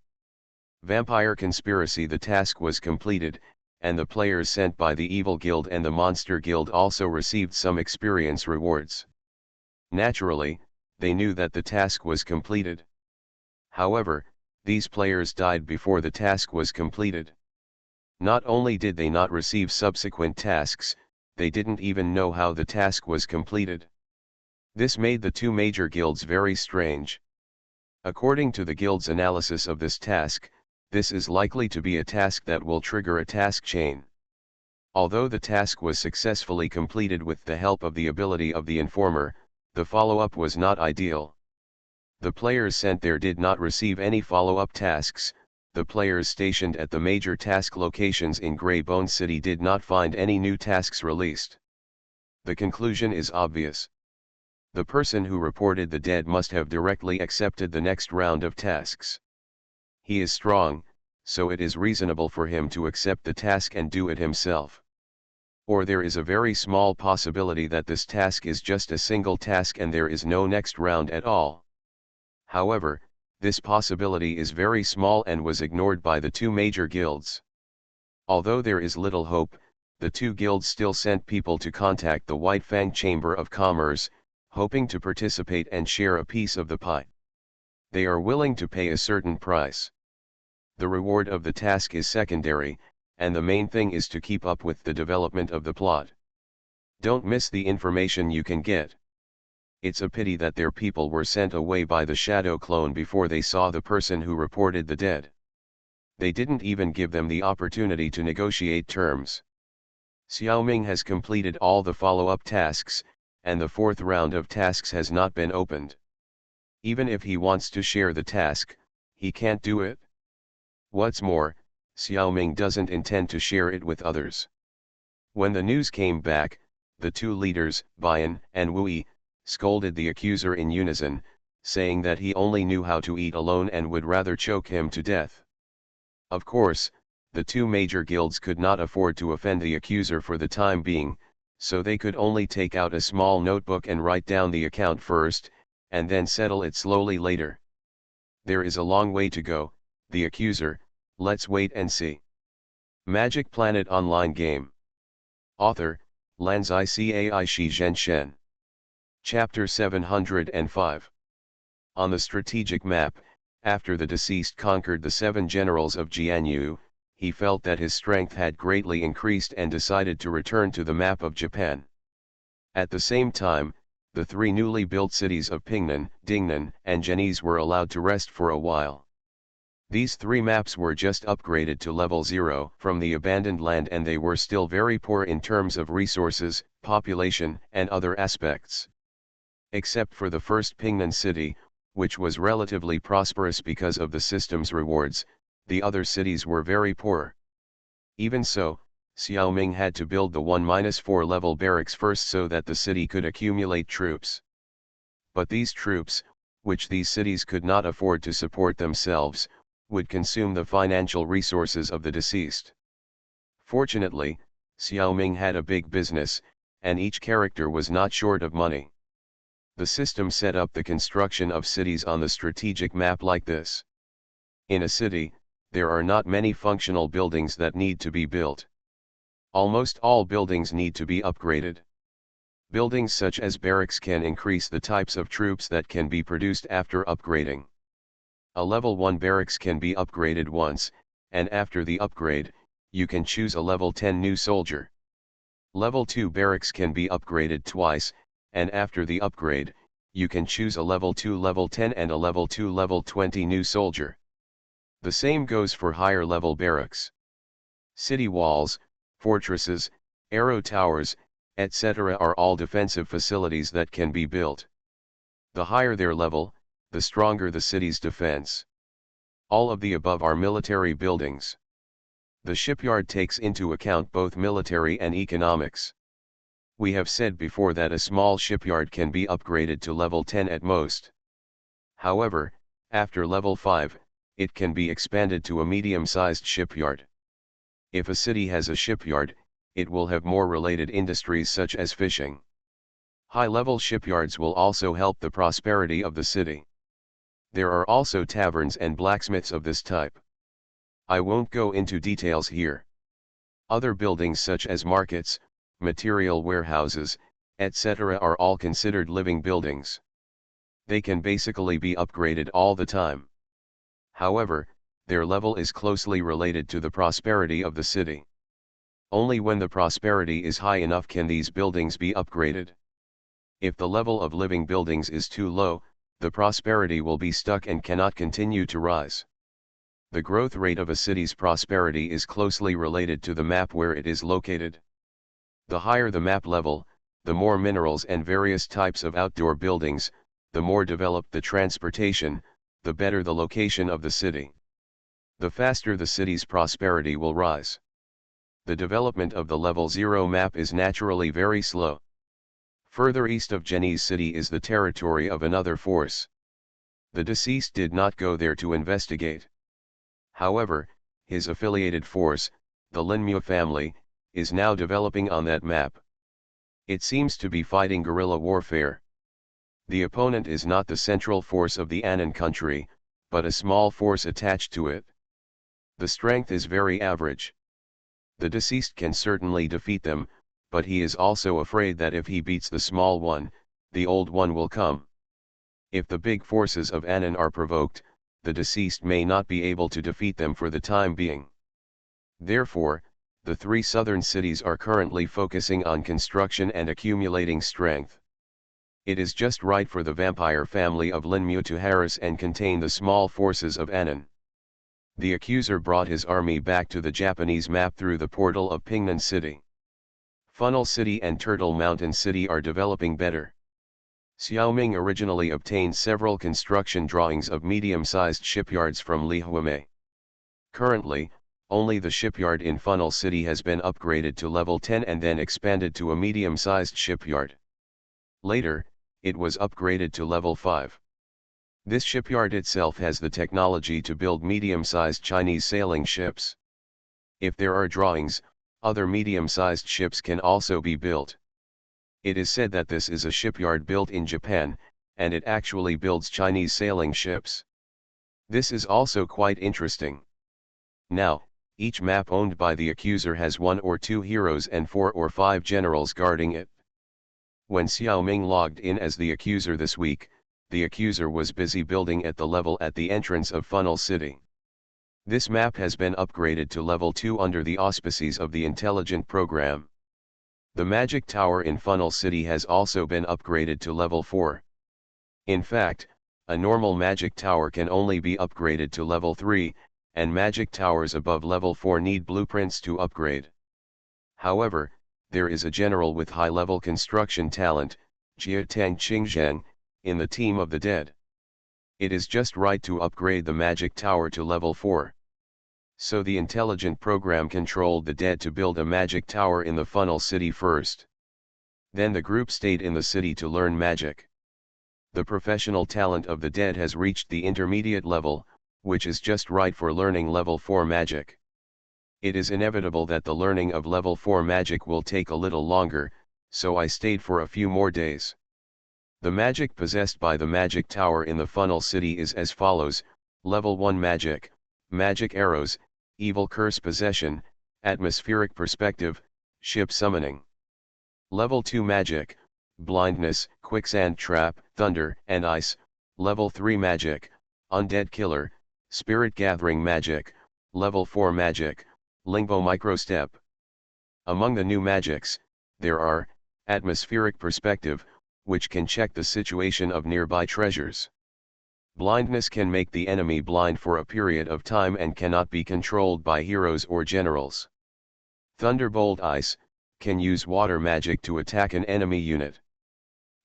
Vampire Conspiracy. The task was completed, and the players sent by the Evil Guild and the Monster Guild also received some experience rewards. Naturally, they knew that the task was completed. However, these players died before the task was completed. Not only did they not receive subsequent tasks, they didn't even know how the task was completed. This made the two major guilds very strange. According to the guild's analysis of this task, this is likely to be a task that will trigger a task chain. Although the task was successfully completed with the help of the ability of the informer, the follow-up was not ideal. The players sent there did not receive any follow-up tasks. The players stationed at the major task locations in Greybone City did not find any new tasks released. The conclusion is obvious. The person who reported the dead must have directly accepted the next round of tasks. He is strong, so it is reasonable for him to accept the task and do it himself. Or there is a very small possibility that this task is just a single task and there is no next round at all. However, this possibility is very small and was ignored by the two major guilds. Although there is little hope, the two guilds still sent people to contact the White Fang Chamber of Commerce, hoping to participate and share a piece of the pie. They are willing to pay a certain price. The reward of the task is secondary, and the main thing is to keep up with the development of the plot. Don't miss the information you can get. It's a pity that their people were sent away by the shadow clone before they saw the person who reported the dead. They didn't even give them the opportunity to negotiate terms. Xiaoming has completed all the follow-up tasks, and the fourth round of tasks has not been opened. Even if he wants to share the task, he can't do it. What's more, Xiaoming doesn't intend to share it with others. When the news came back, the two leaders, Bian and Wui, scolded the accuser in unison, saying that he only knew how to eat alone and would rather choke him to death. Of course, the two major guilds could not afford to offend the accuser for the time being, so they could only take out a small notebook and write down the account first, and then settle it slowly later. There is a long way to go, the accuser, let's wait and see. Magic Planet Online Game. Author, Lanzai Cai Shi Zhen Shen. Chapter 705. On the strategic map, after the deceased conquered the 7 generals of Jianyu, he felt that his strength had greatly increased and decided to return to the map of Japan. At the same time, the 3 newly built cities of Pingnan, Dingnan, and Zhenyi were allowed to rest for a while. These 3 maps were just upgraded to level 0 from the abandoned land, and they were still very poor in terms of resources, population, and other aspects. Except for the first Pingnan city, which was relatively prosperous because of the system's rewards, the other cities were very poor. Even so, Xiaoming had to build the 1-4 level barracks first so that the city could accumulate troops. But these troops, which these cities could not afford to support themselves, would consume the financial resources of the deceased. Fortunately, Xiaoming had a big business, and each character was not short of money. The system set up the construction of cities on the strategic map like this. In a city, there are not many functional buildings that need to be built. Almost all buildings need to be upgraded. Buildings such as barracks can increase the types of troops that can be produced after upgrading. A level 1 barracks can be upgraded once, and after the upgrade, you can choose a level 10 new soldier. Level 2 barracks can be upgraded twice, and after the upgrade, you can choose a level 2 level 10 and a level 2 level 20 new soldier. The same goes for higher level barracks. City walls, fortresses, arrow towers, etc. are all defensive facilities that can be built. The higher their level, the stronger the city's defense. All of the above are military buildings. The shipyard takes into account both military and economics. We have said before that a small shipyard can be upgraded to level 10 at most. However, after level 5, it can be expanded to a medium-sized shipyard. If a city has a shipyard, it will have more related industries such as fishing. High-level shipyards will also help the prosperity of the city. There are also taverns and blacksmiths of this type. I won't go into details here. Other buildings such as markets, material warehouses, etc. are all considered living buildings. They can basically be upgraded all the time. However, their level is closely related to the prosperity of the city. Only when the prosperity is high enough can these buildings be upgraded. If the level of living buildings is too low, the prosperity will be stuck and cannot continue to rise. The growth rate of a city's prosperity is closely related to the map where it is located. The higher the map level, the more minerals and various types of outdoor buildings, the more developed the transportation, the better the location of the city. The faster the city's prosperity will rise. The development of the level 0 map is naturally very slow. Further east of Zhenyi city is the territory of another force. The deceased did not go there to investigate. However, his affiliated force, the Linmu family, is now developing on that map. It seems to be fighting guerrilla warfare. The opponent is not the central force of the Anan country, but a small force attached to it. The strength is very average. The deceased can certainly defeat them, but he is also afraid that if he beats the small one, the old one will come. If the big forces of Anan are provoked, the deceased may not be able to defeat them for the time being. Therefore, the 3 southern cities are currently focusing on construction and accumulating strength. It is just right for the vampire family of Linmu to harass and contain the small forces of Anan. The accuser brought his army back to the Japanese map through the portal of Pingnan City. Funnel City and Turtle Mountain City are developing better. Xiaoming originally obtained several construction drawings of medium-sized shipyards from Li Huimei. Currently, only the shipyard in Funnel City has been upgraded to level 10 and then expanded to a medium-sized shipyard. Later, it was upgraded to level 5. This shipyard itself has the technology to build medium-sized Chinese sailing ships. If there are drawings, other medium-sized ships can also be built. It is said that this is a shipyard built in Japan, and it actually builds Chinese sailing ships. This is also quite interesting. Now, each map owned by the accuser has 1 or 2 heroes and 4 or 5 generals guarding it. When Xiaoming logged in as the accuser this week, the accuser was busy building at the level at the entrance of Funnel City. This map has been upgraded to level 2 under the auspices of the intelligent program. The magic tower in Funnel City has also been upgraded to level 4. In fact, a normal magic tower can only be upgraded to level 3, and magic towers above level 4 need blueprints to upgrade. However, there is a general with high-level construction talent, Jiatang Qingzhen, in the team of the dead. It is just right to upgrade the magic tower to level 4. So the intelligent program controlled the dead to build a magic tower in the Funnel City first. Then the group stayed in the city to learn magic. The professional talent of the dead has reached the intermediate level, which is just right for learning level 4 magic. It is inevitable that the learning of level 4 magic will take a little longer, so I stayed for a few more days. The magic possessed by the magic tower in the Funnel City is as follows: level 1 magic, magic arrows, evil curse possession, atmospheric perspective, ship summoning. Level 2 magic, blindness, quicksand trap, thunder and ice. Level 3 magic, undead killer, spirit gathering magic. Level 4 magic, lingbo microstep. Among the new magics, there are atmospheric perspective, which can check the situation of nearby treasures. Blindness can make the enemy blind for a period of time and cannot be controlled by heroes or generals. Thunderbolt ice, can use water magic to attack an enemy unit.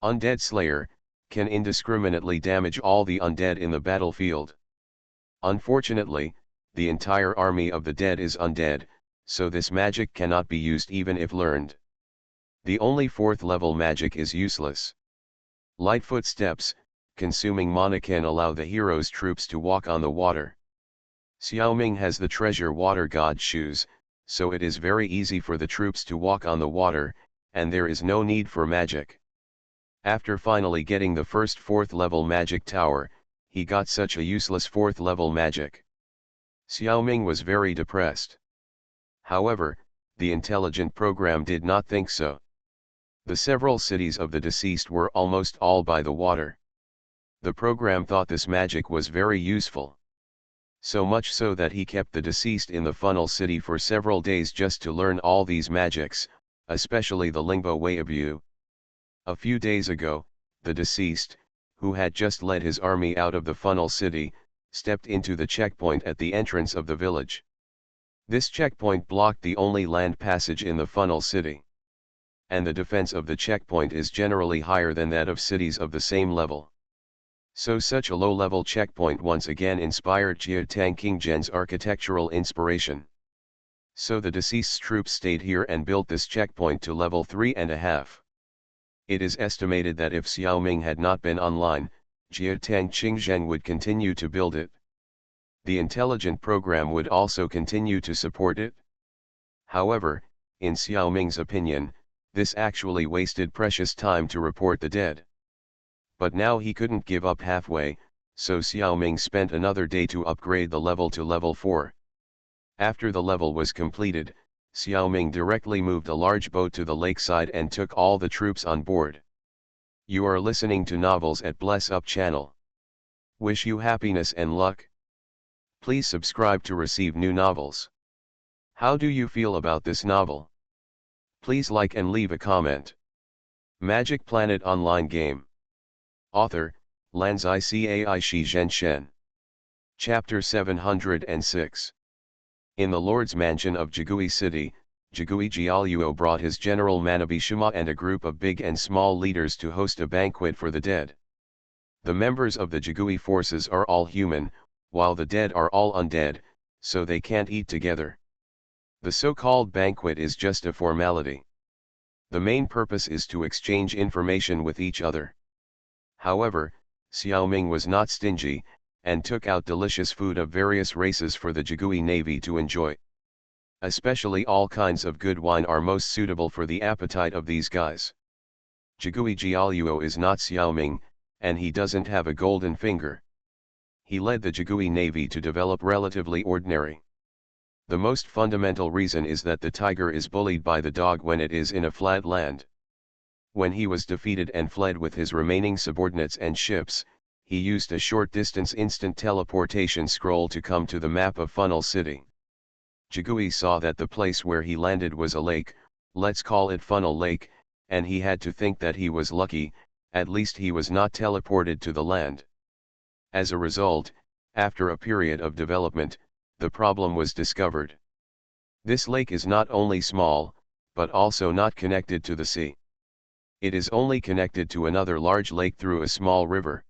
Undead Slayer, can indiscriminately damage all the undead in the battlefield. Unfortunately, the entire army of the dead is undead, so this magic cannot be used even if learned. The only 4th level magic is useless. Light footsteps, consuming mana can allow the hero's troops to walk on the water. Xiaoming has the treasure water god shoes, so it is very easy for the troops to walk on the water, and there is no need for magic. After finally getting the first 4th level magic tower, he got such a useless 4th level magic. Xiaoming was very depressed. However, the intelligent program did not think so. The several cities of the deceased were almost all by the water. The program thought this magic was very useful. So much so that he kept the deceased in the Funnel City for several days just to learn all these magics, especially the Lingbo Weibu. A few days ago, the deceased, who had just led his army out of the Funnel City, stepped into the checkpoint at the entrance of the village. This checkpoint blocked the only land passage in the Funnel City. And the defense of the checkpoint is generally higher than that of cities of the same level. So such a low-level checkpoint once again inspired Jiatang Qingzhen's architectural inspiration. So the deceased's troops stayed here and built this checkpoint to level 3.5. It is estimated that if Xiaoming had not been online, Jiatang Qingzhen would continue to build it. The intelligent program would also continue to support it. However, in Xiaoming's opinion, this actually wasted precious time to report the dead. But now he couldn't give up halfway, so Xiaoming spent another day to upgrade the level to level 4. After the level was completed, Xiaoming directly moved a large boat to the lakeside and took all the troops on board. You are listening to Novels at Bless Up channel. Wish you happiness and luck. Please subscribe to receive new novels. How do you feel about this novel? Please like and leave a comment. Magic Planet Online Game. Author, Lanzai Cai Shi Zhen Shen. Chapter 706. In the Lord's Mansion of Jigui City, Jigui Jialuo brought his general Manabi Shima and a group of big and small leaders to host a banquet for the dead. The members of the Jigui forces are all human, while the dead are all undead, so they can't eat together. The so-called banquet is just a formality. The main purpose is to exchange information with each other. However, Xiaoming was not stingy, and took out delicious food of various races for the Jigui Navy to enjoy. Especially all kinds of good wine are most suitable for the appetite of these guys. Jigui Jiaoluo is not Xiaoming, and he doesn't have a golden finger. He led the Jigui Navy to develop relatively ordinary. The most fundamental reason is that the tiger is bullied by the dog when it is in a flat land. When he was defeated and fled with his remaining subordinates and ships, he used a short-distance instant teleportation scroll to come to the map of Funnel City. Jigui saw that the place where he landed was a lake, let's call it Funnel Lake, and he had to think that he was lucky, at least he was not teleported to the land. As a result, after a period of development, the problem was discovered. This lake is not only small, but also not connected to the sea. It is only connected to another large lake through a small river.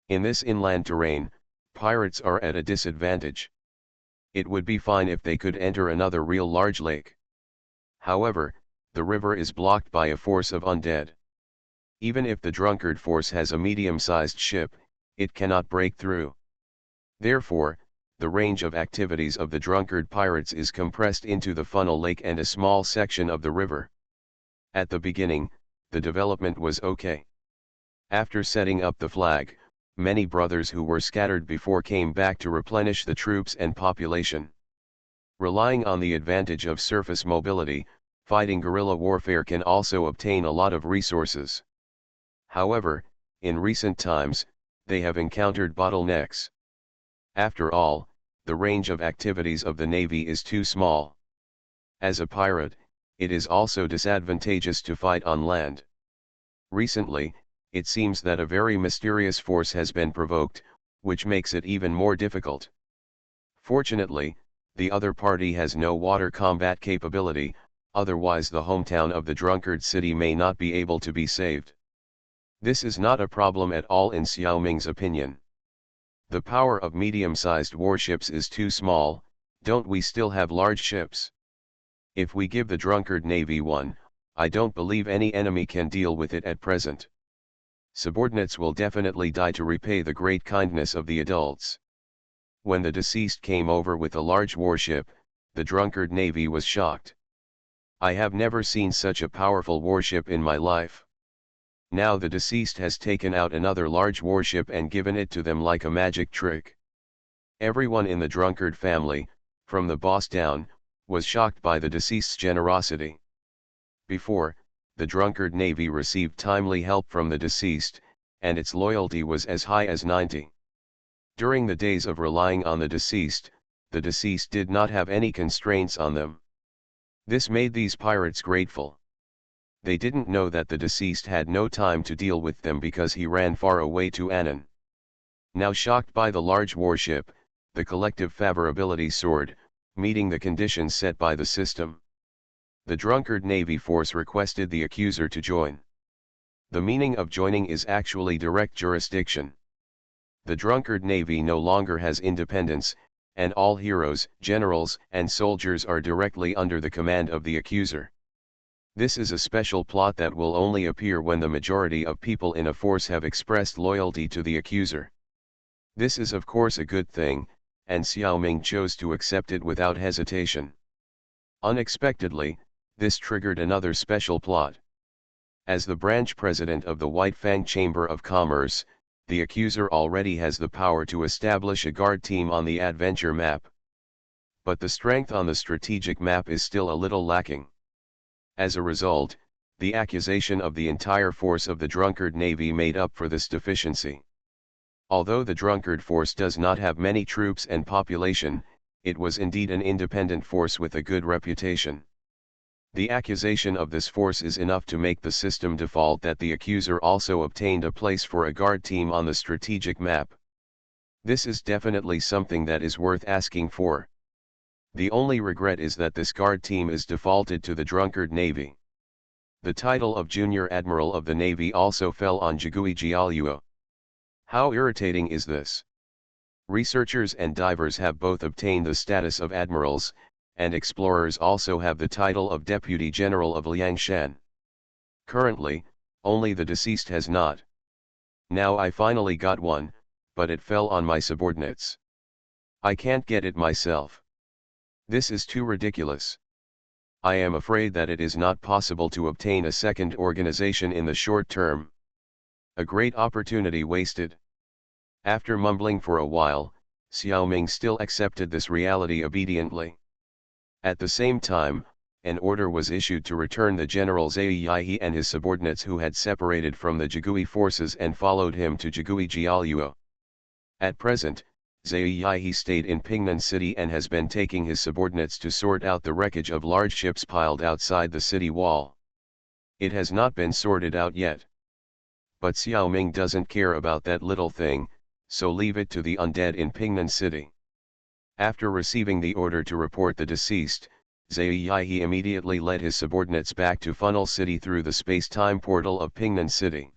In this inland terrain, pirates are at a disadvantage. It would be fine if they could enter another real large lake. However, the river is blocked by a force of undead. Even if the drunkard force has a medium-sized ship, it cannot break through. Therefore, the range of activities of the drunkard pirates is compressed into the Funnel Lake and a small section of the river. At the beginning, the development was okay. After setting up the flag, many brothers who were scattered before came back to replenish the troops and population. Relying on the advantage of surface mobility, fighting guerrilla warfare can also obtain a lot of resources. However, in recent times, they have encountered bottlenecks. After all, the range of activities of the Navy is too small. As a pirate, it is also disadvantageous to fight on land. Recently, it seems that a very mysterious force has been provoked, which makes it even more difficult. Fortunately, the other party has no water combat capability, otherwise the hometown of the drunkard city may not be able to be saved. This is not a problem at all in Xiaoming's opinion. The power of medium-sized warships is too small, don't we still have large ships? If we give the drunkard navy one, I don't believe any enemy can deal with it at present. Subordinates will definitely die to repay the great kindness of the adults. When the deceased came over with a large warship, the drunkard navy was shocked. I have never seen such a powerful warship in my life. Now the deceased has taken out another large warship and given it to them like a magic trick. Everyone in the drunkard family, from the boss down, was shocked by the deceased's generosity. Before, the drunkard navy received timely help from the deceased, and its loyalty was as high as 90. During the days of relying on the deceased did not have any constraints on them. This made these pirates grateful. They didn't know that the deceased had no time to deal with them because he ran far away to Annan. Now shocked by the large warship, the collective favorability soared, meeting the conditions set by the system. The drunkard navy force requested the accuser to join. The meaning of joining is actually direct jurisdiction. The drunkard navy no longer has independence, and all heroes, generals, and soldiers are directly under the command of the accuser. This is a special plot that will only appear when the majority of people in a force have expressed loyalty to the accuser. This is of course a good thing, and Xiaoming chose to accept it without hesitation. Unexpectedly, this triggered another special plot. As the branch president of the White Fang Chamber of Commerce, the accuser already has the power to establish a guard team on the adventure map. But the strength on the strategic map is still a little lacking. As a result, the accusation of the entire force of the drunkard navy made up for this deficiency. Although the drunkard force does not have many troops and population, it was indeed an independent force with a good reputation. The accusation of this force is enough to make the system default that the accuser also obtained a place for a guard team on the strategic map. This is definitely something that is worth asking for. The only regret is that this guard team is defaulted to the drunkard navy. The title of Junior Admiral of the Navy also fell on Jigui Jiaoluo. How irritating is this? Researchers and divers have both obtained the status of admirals, and explorers also have the title of Deputy General of Liangshan. Currently, only the deceased has not. Now I finally got one, but it fell on my subordinates. I can't get it myself. This is too ridiculous. I am afraid that it is not possible to obtain a second organization in the short term. A great opportunity wasted. After mumbling for a while, Xiaoming still accepted this reality obediently. At the same time, an order was issued to return the general Zhai Yihe and his subordinates who had separated from the Jigui forces and followed him to Jigui Jialuo. At present, Zhai Yihe stayed in Pingnan City and has been taking his subordinates to sort out the wreckage of large ships piled outside the city wall. It has not been sorted out yet. But Xiaoming doesn't care about that little thing, so leave it to the undead in Pingnan City. After receiving the order to report the deceased, Zhai Yihe immediately led his subordinates back to Funnel City through the space-time portal of Pingnan City.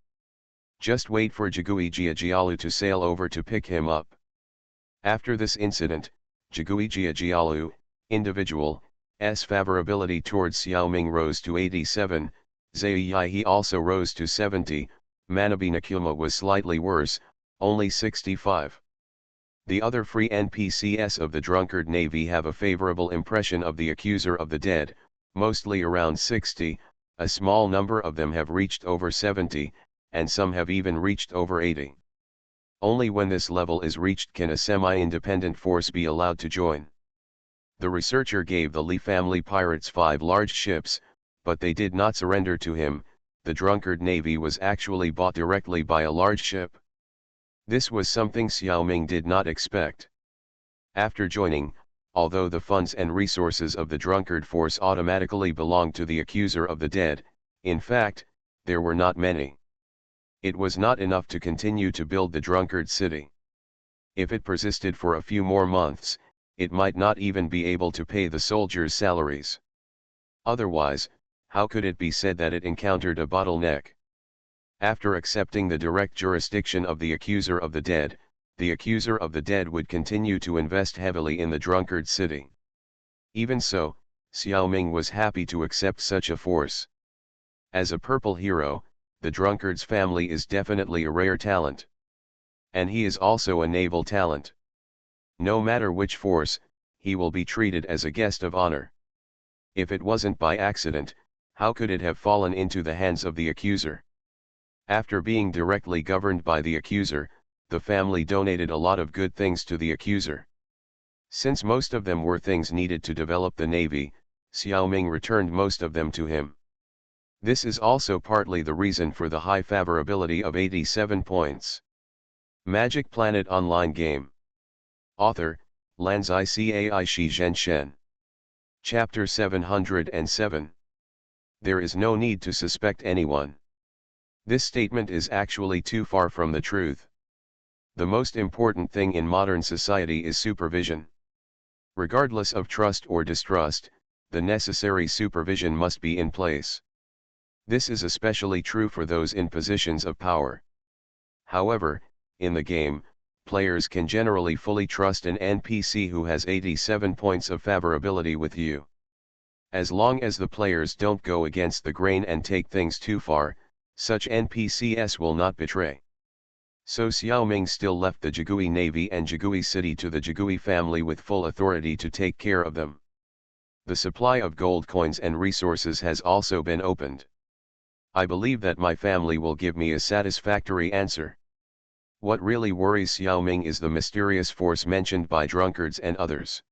Just wait for Jigui Jiajialu to sail over to pick him up. After this incident, Jigui Jiajialu, individual's favorability towards Xiaoming rose to 87, Zhai Yihe also rose to 70, Manabi Nakuma was slightly worse, only 65. The other free NPCs of the Drunkard Navy have a favorable impression of the accuser of the dead, mostly around 60, a small number of them have reached over 70, and some have even reached over 80. Only when this level is reached can a semi-independent force be allowed to join. The researcher gave the Li family pirates 5 large ships, but they did not surrender to him. The Drunkard Navy was actually bought directly by a large ship. This was something Xiaoming did not expect. After joining, although the funds and resources of the Drunkard force automatically belonged to the accuser of the dead, in fact, there were not many. It was not enough to continue to build the Drunkard city. If it persisted for a few more months, it might not even be able to pay the soldiers' salaries. Otherwise, how could it be said that it encountered a bottleneck? After accepting the direct jurisdiction of the accuser of the dead, the accuser of the dead would continue to invest heavily in the Drunkard city. Even so, Xiaoming was happy to accept such a force. As a purple hero, the Drunkard's family is definitely a rare talent. And he is also a naval talent. No matter which force, he will be treated as a guest of honor. If it wasn't by accident, how could it have fallen into the hands of the accuser? After being directly governed by the accuser, the family donated a lot of good things to the accuser. Since most of them were things needed to develop the navy, Xiaoming returned most of them to him. This is also partly the reason for the high favorability of 87 points. Magic Planet Online Game. Author, Lanzai Cai Shi Zhenshen. Chapter 707. There is no need to suspect anyone. This statement is actually too far from the truth. The most important thing in modern society is supervision. Regardless of trust or distrust, the necessary supervision must be in place. This is especially true for those in positions of power. However, in the game, players can generally fully trust an NPC who has 87 points of favorability with you. As long as the players don't go against the grain and take things too far, such NPCs will not betray. So Xiaoming still left the Jigui Navy and Jigui City to the Jigui family with full authority to take care of them. The supply of gold coins and resources has also been opened. I believe that my family will give me a satisfactory answer. What really worries Xiaoming is the mysterious force mentioned by drunkards and others.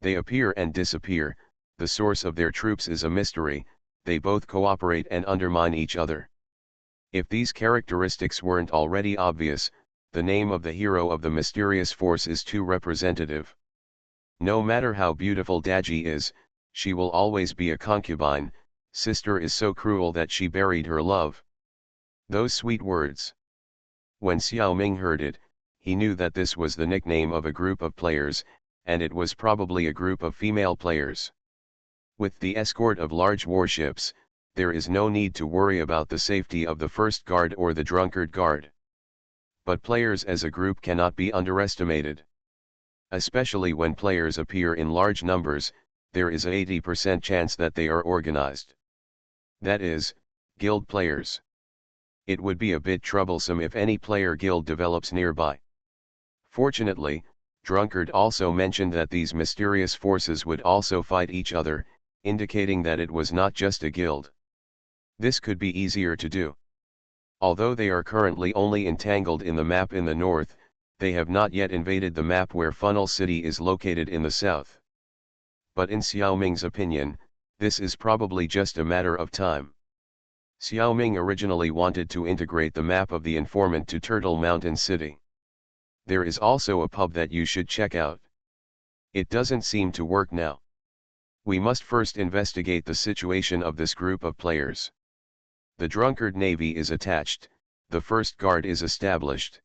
They appear and disappear, the source of their troops is a mystery, they both cooperate and undermine each other. If these characteristics weren't already obvious, the name of the hero of the mysterious force is too representative. No matter how beautiful Daji is, she will always be a concubine. Sister is so cruel that she buried her love. Those sweet words. When Xiaoming heard it, he knew that this was the nickname of a group of players, and it was probably a group of female players. With the escort of large warships, there is no need to worry about the safety of the first guard or the drunkard guard. But players as a group cannot be underestimated. Especially when players appear in large numbers, there is a 80% chance that they are organized. That is, guild players. It would be a bit troublesome if any player guild develops nearby. Fortunately, Drunkard also mentioned that these mysterious forces would also fight each other, indicating that it was not just a guild. This could be easier to do. Although they are currently only entangled in the map in the north, they have not yet invaded the map where Funnel City is located in the south. But in Xiaoming's opinion, this is probably just a matter of time. Xiaoming originally wanted to integrate the map of the informant to Turtle Mountain City. There is also a pub that you should check out. It doesn't seem to work now. We must first investigate the situation of this group of players. The Drunkard Navy is attached, the first guard is established.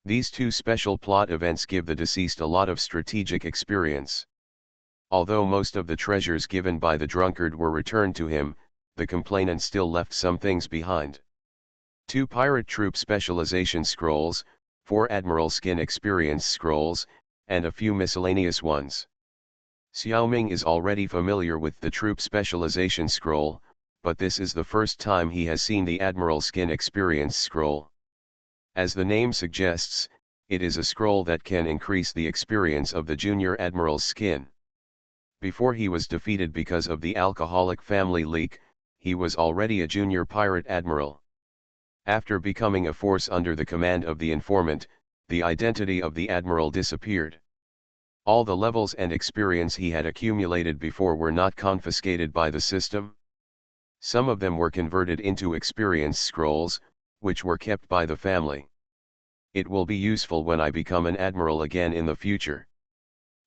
These two special plot events give the deceased a lot of strategic experience. Although most of the treasures given by the drunkard were returned to him, the complainant still left some things behind. 2 pirate troop specialization scrolls, 4 admiral skin experience scrolls, and a few miscellaneous ones. Xiaoming is already familiar with the troop specialization scroll, but this is the first time he has seen the admiral skin experience scroll. As the name suggests, it is a scroll that can increase the experience of the junior admiral's skin. Before he was defeated because of the alcoholic family leak, he was already a junior pirate admiral. After becoming a force under the command of the informant, the identity of the admiral disappeared. All the levels and experience he had accumulated before were not confiscated by the system. Some of them were converted into experience scrolls, which were kept by the family. It will be useful when I become an admiral again in the future.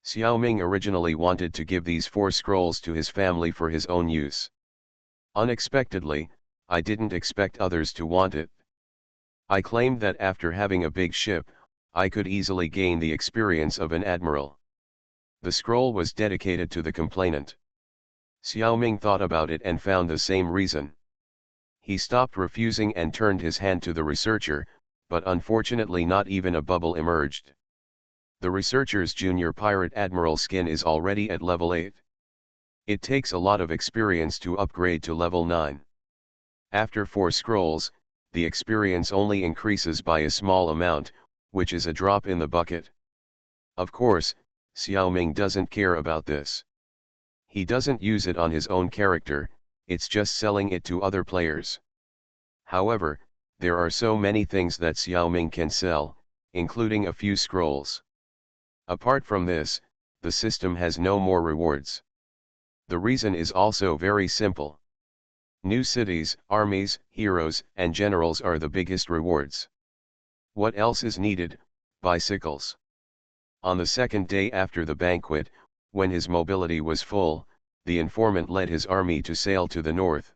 Xiaoming originally wanted to give these 4 scrolls to his family for his own use. Unexpectedly, I didn't expect others to want it. I claimed that after having a big ship, I could easily gain the experience of an admiral. The scroll was dedicated to the complainant. Xiaoming thought about it and found the same reason. He stopped refusing and turned his hand to the researcher, but unfortunately not even a bubble emerged. The researcher's junior pirate admiral skin is already at level 8. It takes a lot of experience to upgrade to level 9. After 4 scrolls, the experience only increases by a small amount, which is a drop in the bucket. Of course, Xiaoming doesn't care about this. He doesn't use it on his own character, it's just selling it to other players. However, there are so many things that Xiaoming can sell, including a few scrolls. Apart from this, the system has no more rewards. The reason is also very simple. New cities, armies, heroes, and generals are the biggest rewards. What else is needed? Bicycles. On the second day after the banquet, when his mobility was full, the informant led his army to sail to the north.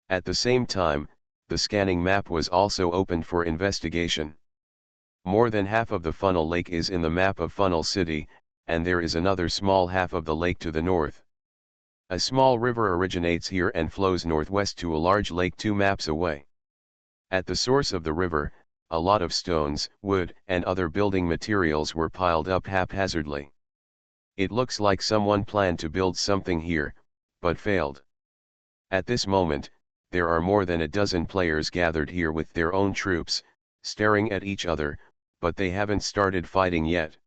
At the same time, the scanning map was also opened for investigation. More than half of the Funnel Lake is in the map of Funnel City, and there is another small half of the lake to the north. A small river originates here and flows northwest to a large lake 2 maps away. At the source of the river, a lot of stones, wood, and other building materials were piled up haphazardly. It looks like someone planned to build something here, but failed. At this moment, there are more than a dozen players gathered here with their own troops, staring at each other, but they haven't started fighting yet.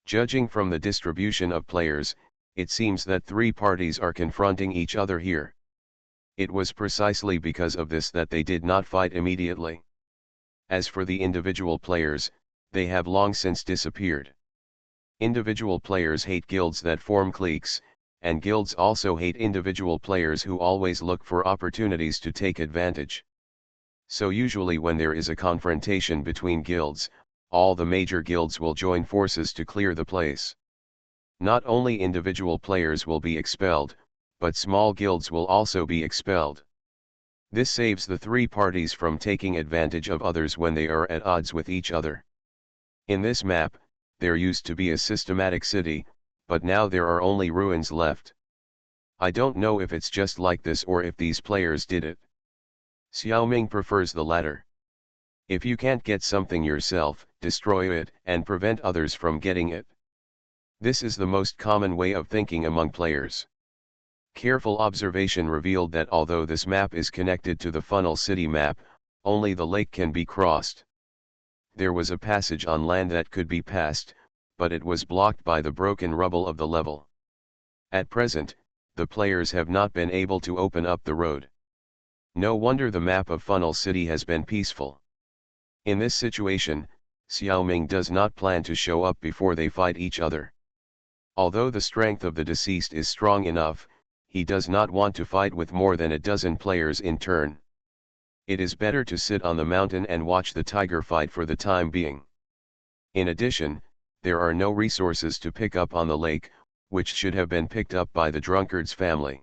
Judging from the distribution of players, it seems that 3 parties are confronting each other here. It was precisely because of this that they did not fight immediately. As for the individual players, they have long since disappeared. Individual players hate guilds that form cliques, and guilds also hate individual players who always look for opportunities to take advantage. So usually when there is a confrontation between guilds, all the major guilds will join forces to clear the place. Not only individual players will be expelled, but small guilds will also be expelled. This saves the 3 parties from taking advantage of others when they are at odds with each other. In this map, there used to be a systematic city, but now there are only ruins left. I don't know if it's just like this or if these players did it. Xiaoming prefers the latter. If you can't get something yourself, destroy it and prevent others from getting it. This is the most common way of thinking among players. Careful observation revealed that although this map is connected to the Funnel City map, only the lake can be crossed. There was a passage on land that could be passed, but it was blocked by the broken rubble of the level. At present, the players have not been able to open up the road. No wonder the map of Funnel City has been peaceful. In this situation, Xiaoming does not plan to show up before they fight each other. Although the strength of the deceased is strong enough, he does not want to fight with more than a dozen players in turn. It is better to sit on the mountain and watch the tiger fight for the time being. In addition, there are no resources to pick up on the lake, which should have been picked up by the drunkard's family.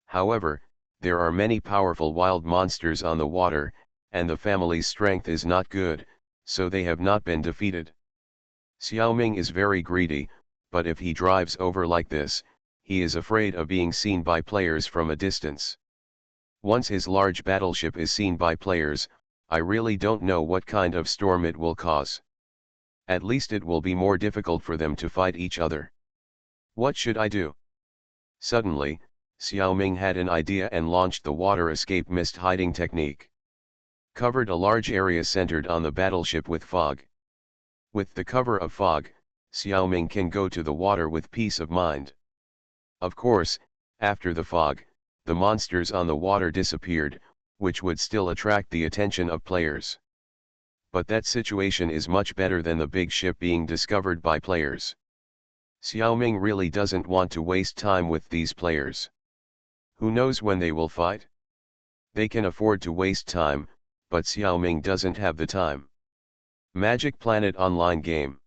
However, there are many powerful wild monsters on the water, and the family's strength is not good, so they have not been defeated. Xiaoming is very greedy, but if he drives over like this, he is afraid of being seen by players from a distance. Once his large battleship is seen by players, I really don't know what kind of storm it will cause. At least it will be more difficult for them to fight each other. What should I do? Suddenly, Xiaoming had an idea and launched the water escape mist hiding technique. Covered a large area centered on the battleship with fog. With the cover of fog, Xiaoming can go to the water with peace of mind. Of course, after the fog, the monsters on the water disappeared, which would still attract the attention of players. But that situation is much better than the big ship being discovered by players. Xiaoming really doesn't want to waste time with these players. Who knows when they will fight? They can afford to waste time, but Xiaoming doesn't have the time. Magic Planet Online Game.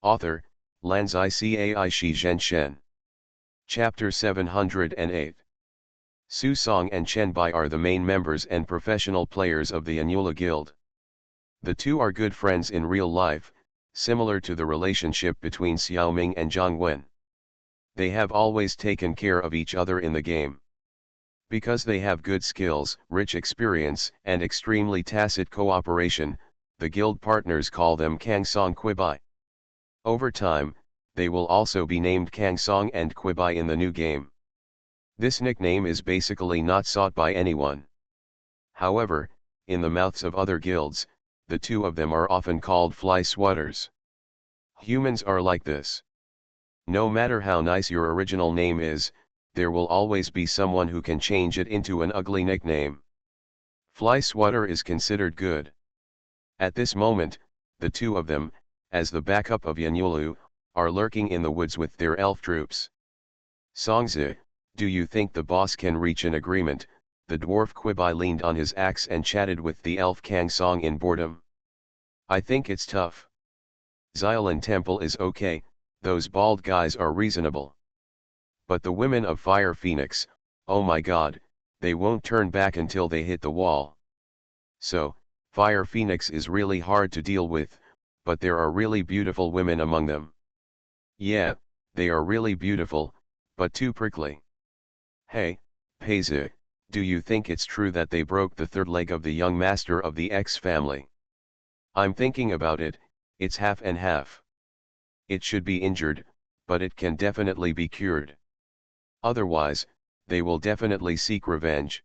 Author, Lanzai Cai Shi Zhen Shen. Chapter 708. Su Song and Chen Bai are the main members and professional players of the Anula Guild. The two are good friends in real life, similar to the relationship between Xiaoming and Zhang Wen. They have always taken care of each other in the game. Because they have good skills, rich experience, and extremely tacit cooperation, the guild partners call them Kang Song Quibai. Over time, they will also be named Kang Song and Quibai in the new game. This nickname is basically not sought by anyone. However, in the mouths of other guilds, the two of them are often called fly swatters. Humans are like this. No matter how nice your original name is, there will always be someone who can change it into an ugly nickname. Fly swatter is considered good. At this moment, the two of them, as the backup of Yanulu, are lurking in the woods with their elf troops. Songzi, do you think the boss can reach an agreement? The dwarf Quibai leaned on his axe and chatted with the elf Kang Song in boredom. I think it's tough. Xylan Temple is okay, those bald guys are reasonable. But the women of Fire Phoenix, oh my god, they won't turn back until they hit the wall. So, Fire Phoenix is really hard to deal with, but there are really beautiful women among them. Yeah, they are really beautiful, but too prickly. Hey, Peize, do you think it's true that they broke the third leg of the young master of the X family? I'm thinking about it, it's half and half. It should be injured, but it can definitely be cured. Otherwise, they will definitely seek revenge.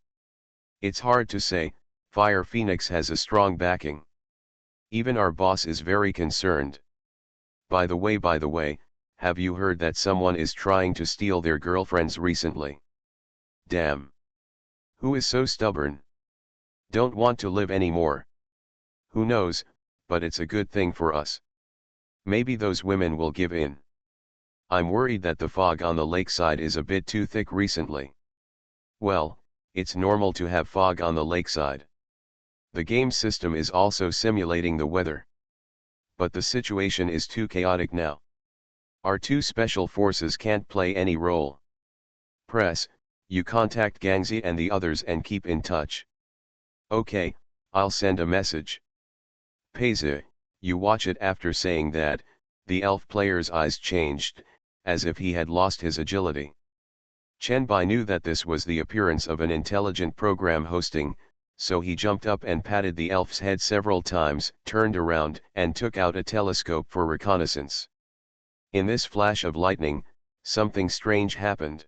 It's hard to say, Fire Phoenix has a strong backing. Even our boss is very concerned. By the way, have you heard that someone is trying to steal their girlfriends recently? Damn. Who is so stubborn? Don't want to live anymore. Who knows, but it's a good thing for us. Maybe those women will give in. I'm worried that the fog on the lakeside is a bit too thick recently. Well, it's normal to have fog on the lakeside. The game system is also simulating the weather. But the situation is too chaotic now. Our two special forces can't play any role. Press, you contact Gangzi and the others and keep in touch. Okay, I'll send a message. Peize, you watch it. After saying that, the elf player's eyes changed, as if he had lost his agility. Chen Bai knew that this was the appearance of an intelligent program hosting, so he jumped up and patted the elf's head several times, turned around, and took out a telescope for reconnaissance. In this flash of lightning, something strange happened.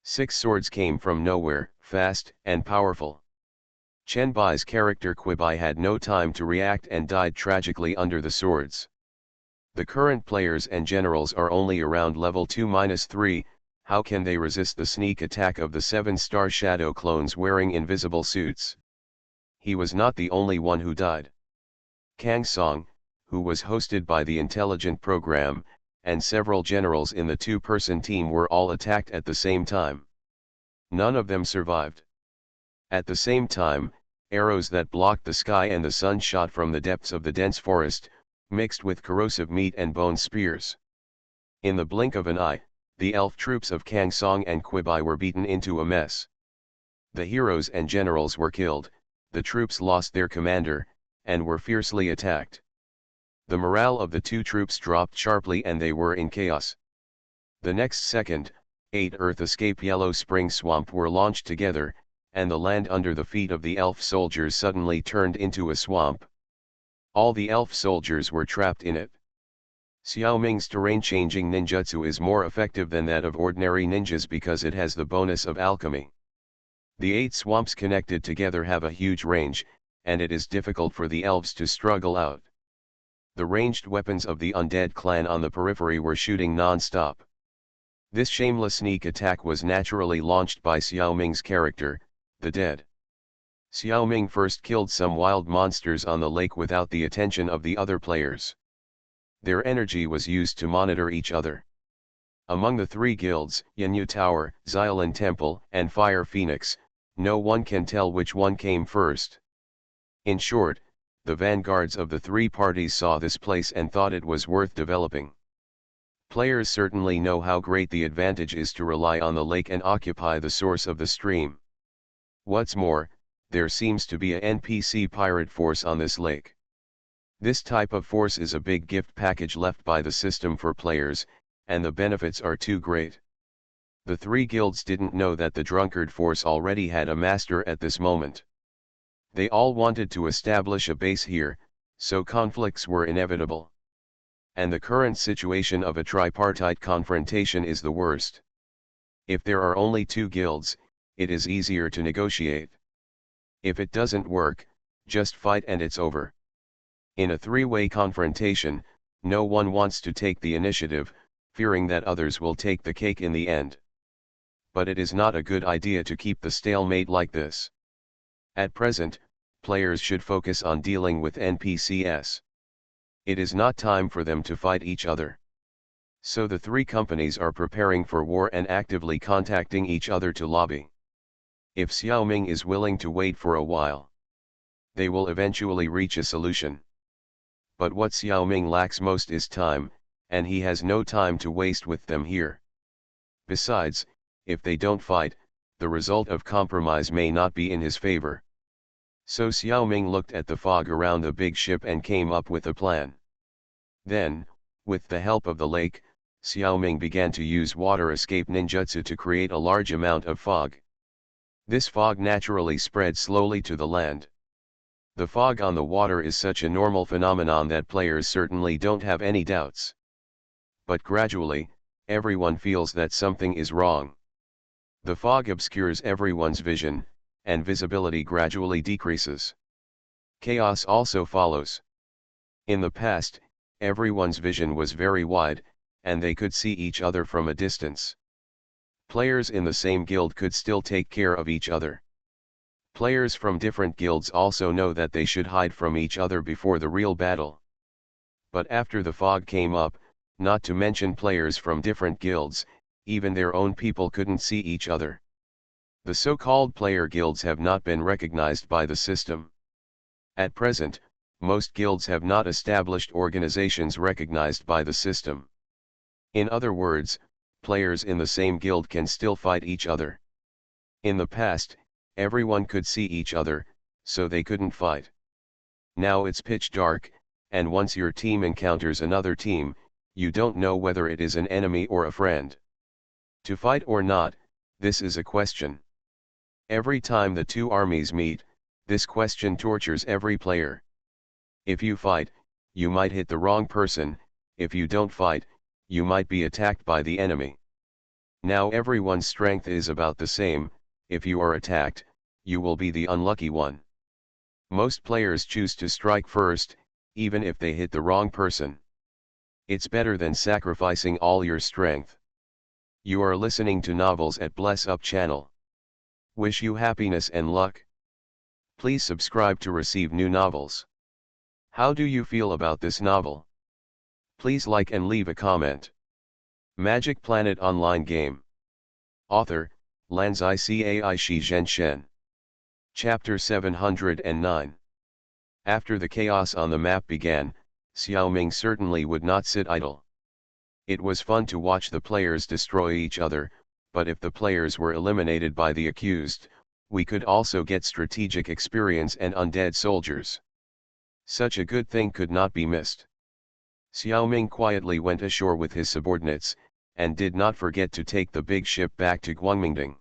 6 swords came from nowhere, fast and powerful. Chen Bai's character Quibai had no time to react and died tragically under the swords. The current players and generals are only around level 2-3, how can they resist the sneak attack of the 7-star shadow clones wearing invisible suits? He was not the only one who died. Kang Song, who was hosted by the intelligent program, and several generals in the 2-person team were all attacked at the same time. None of them survived. At the same time, arrows that blocked the sky and the sun shot from the depths of the dense forest, mixed with corrosive meat and bone spears. In the blink of an eye, the elf troops of Kang Song and Quibai were beaten into a mess. The heroes and generals were killed, the troops lost their commander, and were fiercely attacked. The morale of the 2 troops dropped sharply and they were in chaos. The next second, 8 Earth Escape Yellow Spring Swamp were launched together, and the land under the feet of the elf soldiers suddenly turned into a swamp. All the elf soldiers were trapped in it. Xiao Ming's terrain-changing ninjutsu is more effective than that of ordinary ninjas because it has the bonus of alchemy. The 8 swamps connected together have a huge range, and it is difficult for the elves to struggle out. The ranged weapons of the undead clan on the periphery were shooting non-stop. This shameless sneak attack was naturally launched by Xiao Ming's character, the Dead. Xiao Ming first killed some wild monsters on the lake without the attention of the other players. Their energy was used to monitor each other. Among the 3 guilds, Yanyu Tower, Xiaolin Temple, and Fire Phoenix, no one can tell which one came first. In short, the vanguards of the 3 parties saw this place and thought it was worth developing. Players certainly know how great the advantage is to rely on the lake and occupy the source of the stream. What's more, there seems to be a NPC pirate force on this lake. This type of force is a big gift package left by the system for players, and the benefits are too great. The 3 guilds didn't know that the drunkard force already had a master at this moment. They all wanted to establish a base here, so conflicts were inevitable. And the current situation of a tripartite confrontation is the worst. If there are only 2 guilds, it is easier to negotiate. If it doesn't work, just fight and it's over. In a 3-way confrontation, no one wants to take the initiative, fearing that others will take the cake in the end. But it is not a good idea to keep the stalemate like this. At present, players should focus on dealing with NPCs. It is not time for them to fight each other. So the 3 companies are preparing for war and actively contacting each other to lobby. If Xiao Ming is willing to wait for a while, they will eventually reach a solution. But what Xiao Ming lacks most is time, and he has no time to waste with them here. Besides, if they don't fight, the result of compromise may not be in his favor. So Xiao Ming looked at the fog around the big ship and came up with a plan. Then, with the help of the lake, Xiao Ming began to use water escape ninjutsu to create a large amount of fog. This fog naturally spread slowly to the land. The fog on the water is such a normal phenomenon that players certainly don't have any doubts. But gradually, everyone feels that something is wrong. The fog obscures everyone's vision, and visibility gradually decreases. Chaos also follows. In the past, everyone's vision was very wide, and they could see each other from a distance. Players in the same guild could still take care of each other. Players from different guilds also know that they should hide from each other before the real battle. But after the fog came up, not to mention players from different guilds, even their own people couldn't see each other. The so-called player guilds have not been recognized by the system. At present, most guilds have not established organizations recognized by the system. In other words, players in the same guild can still fight each other. In the past, everyone could see each other, so they couldn't fight. Now it's pitch dark, and once your team encounters another team, you don't know whether it is an enemy or a friend. To fight or not, this is a question. Every time the 2 armies meet, This question tortures every player. If you fight, you might hit the wrong person. If you don't fight, you might be attacked by the enemy. Now everyone's strength is about the same. If you are attacked, you will be the unlucky one. Most players choose to strike first, even if they hit the wrong person. It's better than sacrificing all your strength. You are listening to Novels at Bless Up channel. Wish you happiness and luck. Please subscribe to receive new novels. How do you feel about this novel? Please like and leave a comment. Magic Planet Online Game. Author, Lanzai Cai Shi Zhen Shen. Chapter 709. After the chaos on the map began, Xiaoming certainly would not sit idle. It was fun to watch the players destroy each other, but if the players were eliminated by the accused, we could also get strategic experience and undead soldiers. Such a good thing could not be missed. Xiaoming quietly went ashore with his subordinates, and did not forget to take the big ship back to Guangmingding,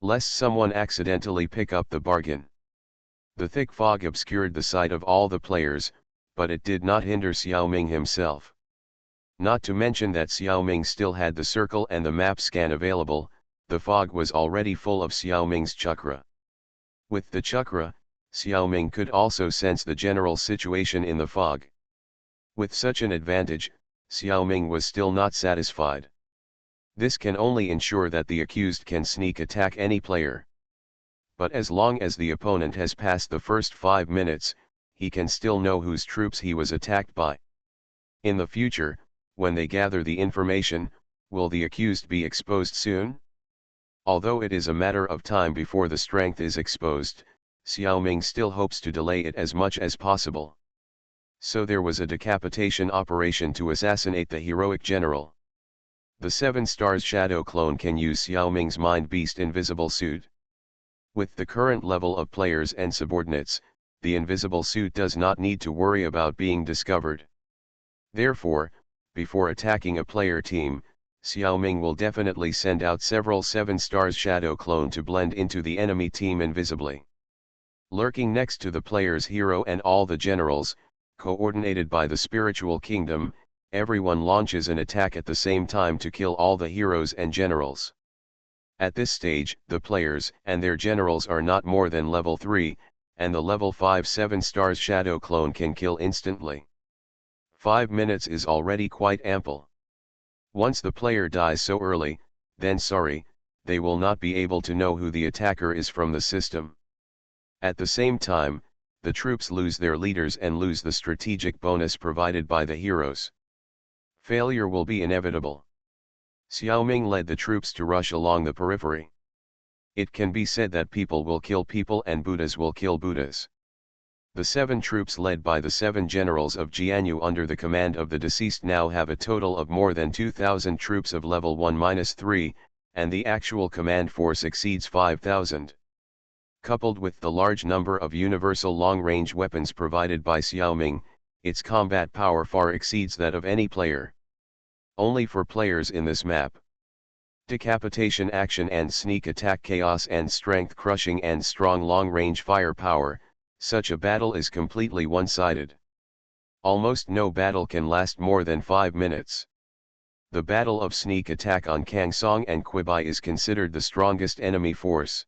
lest someone accidentally pick up the bargain. The thick fog obscured the sight of all the players, but it did not hinder Xiaoming himself. Not to mention that Xiaoming still had the circle and the map scan available. The fog was already full of Xiaoming's chakra. With the chakra, Xiaoming could also sense the general situation in the fog. With such an advantage, Xiaoming was still not satisfied. This can only ensure that the accused can sneak attack any player. But as long as the opponent has passed the first 5 minutes, he can still know whose troops he was attacked by. In the future, when they gather the information, will the accused be exposed soon? Although it is a matter of time before the strength is exposed, Xiaoming still hopes to delay it as much as possible. So there was a decapitation operation to assassinate the heroic general. The 7 stars shadow clone can use Xiaoming's mind beast invisible suit. With the current level of players and subordinates, the invisible suit does not need to worry about being discovered. Therefore, before attacking a player team, Xiaoming will definitely send out several 7 stars shadow clone to blend into the enemy team invisibly. Lurking next to the player's hero and all the generals, coordinated by the spiritual kingdom, everyone launches an attack at the same time to kill all the heroes and generals. At this stage, the players and their generals are not more than level 3, and the level 5 7 stars shadow clone can kill instantly. 5 minutes is already quite ample. Once the player dies so early, then sorry, they will not be able to know who the attacker is from the system. At the same time, the troops lose their leaders and lose the strategic bonus provided by the heroes. Failure will be inevitable. Xiaoming led the troops to rush along the periphery. It can be said that people will kill people and Buddhas will kill Buddhas. The 7 troops led by the 7 generals of Jianyu under the command of the deceased now have a total of more than 2,000 troops of level 1-3, and the actual command force exceeds 5,000. Coupled with the large number of universal long-range weapons provided by Xiaoming, its combat power far exceeds that of any player. Only for players in this map. Decapitation action and sneak attack chaos and strength crushing and strong long-range firepower, such a battle is completely one-sided. Almost no battle can last more than 5 minutes. The battle of sneak attack on Kangsong and Qibai is considered the strongest enemy force.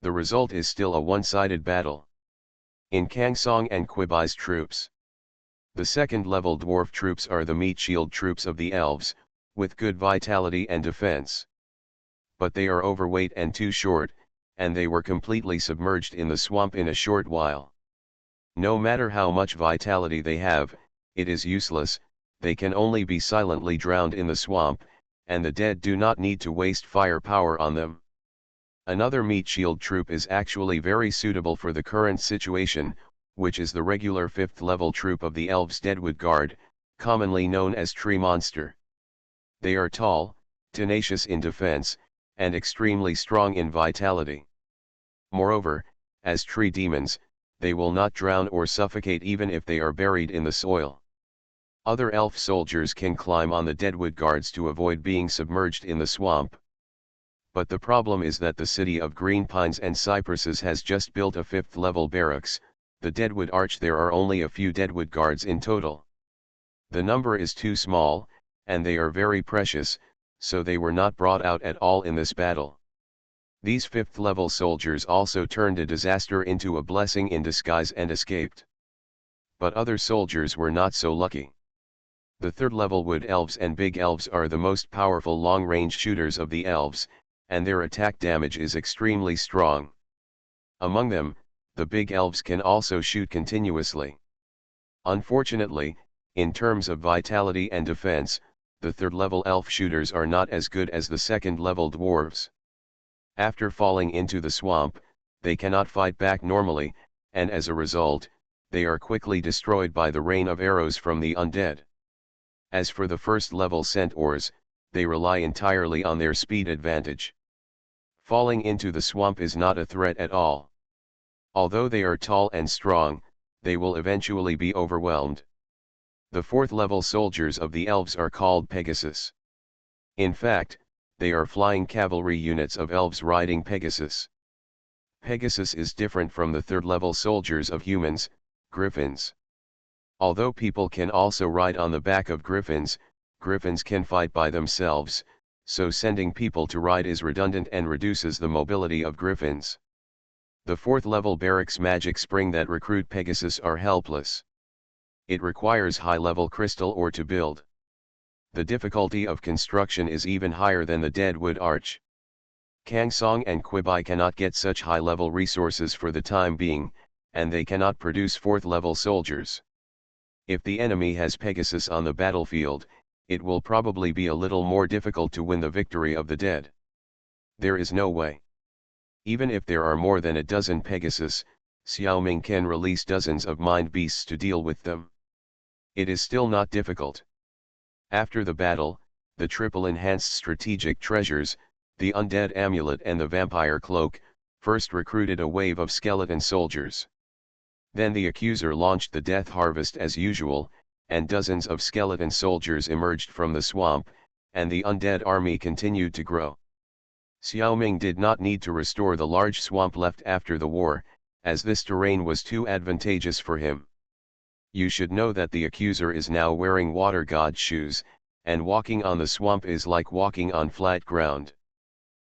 The result is still a one-sided battle. In Kangsong and Qibai's troops, the second-level dwarf troops are the meat shield troops of the elves, with good vitality and defense. But they are overweight and too short, and they were completely submerged in the swamp in a short while. No matter how much vitality they have, it is useless. They can only be silently drowned in the swamp, and the dead do not need to waste firepower on them. Another meat shield troop is actually very suitable for the current situation, which is the regular 5th level troop of the Elves' Deadwood Guard, commonly known as Tree Monster. They are tall, tenacious in defense, and extremely strong in vitality. Moreover, as tree demons, they will not drown or suffocate even if they are buried in the soil. Other elf soldiers can climb on the Deadwood Guards to avoid being submerged in the swamp. But the problem is that the city of green pines and cypresses has just built a 5th level barracks. The Deadwood Arch. There are only a few Deadwood guards in total. The number is too small, and they are very precious, so they were not brought out at all in this battle. These 5th level soldiers also turned a disaster into a blessing in disguise and escaped. But other soldiers were not so lucky. The 3rd level Wood Elves and Big Elves are the most powerful long-range shooters of the elves, and their attack damage is extremely strong. Among them, the Big Elves can also shoot continuously. Unfortunately, in terms of vitality and defense, the 3rd level elf shooters are not as good as the 2nd level dwarves. After falling into the swamp, they cannot fight back normally, and as a result, they are quickly destroyed by the rain of arrows from the undead. As for the 1st level centaurs, they rely entirely on their speed advantage. Falling into the swamp is not a threat at all. Although they are tall and strong, they will eventually be overwhelmed. The 4th level soldiers of the elves are called Pegasus. In fact, they are flying cavalry units of elves riding Pegasus. Pegasus is different from the 3rd level soldiers of humans, griffins. Although people can also ride on the back of griffins, griffins can fight by themselves, so sending people to ride is redundant and reduces the mobility of griffins. The 4th level barracks magic spring that recruit Pegasus are helpless. It requires high-level crystal ore to build. The difficulty of construction is even higher than the Deadwood Arch. Kangsong and Quibai cannot get such high-level resources for the time being, and they cannot produce 4th level soldiers. If the enemy has Pegasus on the battlefield, it will probably be a little more difficult to win the victory of the dead. There is no way. Even if there are more than a dozen Pegasus, Xiaoming can release dozens of mind beasts to deal with them. It is still not difficult. After the battle, the triple enhanced strategic treasures, the undead amulet and the vampire cloak, first recruited a wave of skeleton soldiers. Then the accuser launched the death harvest as usual, and dozens of skeleton soldiers emerged from the swamp, and the undead army continued to grow. Xiaoming did not need to restore the large swamp left after the war, as this terrain was too advantageous for him. You should know that the accuser is now wearing water god shoes, and walking on the swamp is like walking on flat ground.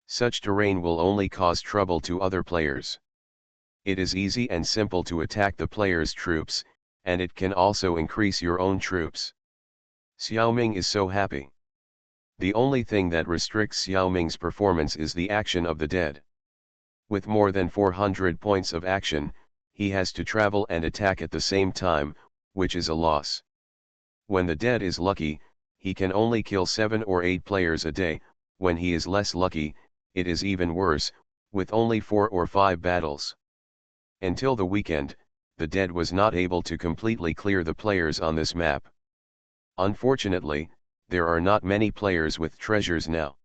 Such terrain will only cause trouble to other players. It is easy and simple to attack the player's troops, and it can also increase your own troops. Xiaoming is so happy. The only thing that restricts Xiaoming's performance is the action of the dead. With more than 400 points of action, he has to travel and attack at the same time, which is a loss. When the dead is lucky, he can only kill 7 or 8 players a day. When he is less lucky, it is even worse, with only 4 or 5 battles. Until the weekend, the dead was not able to completely clear the players on this map. Unfortunately, there are not many players with treasures now.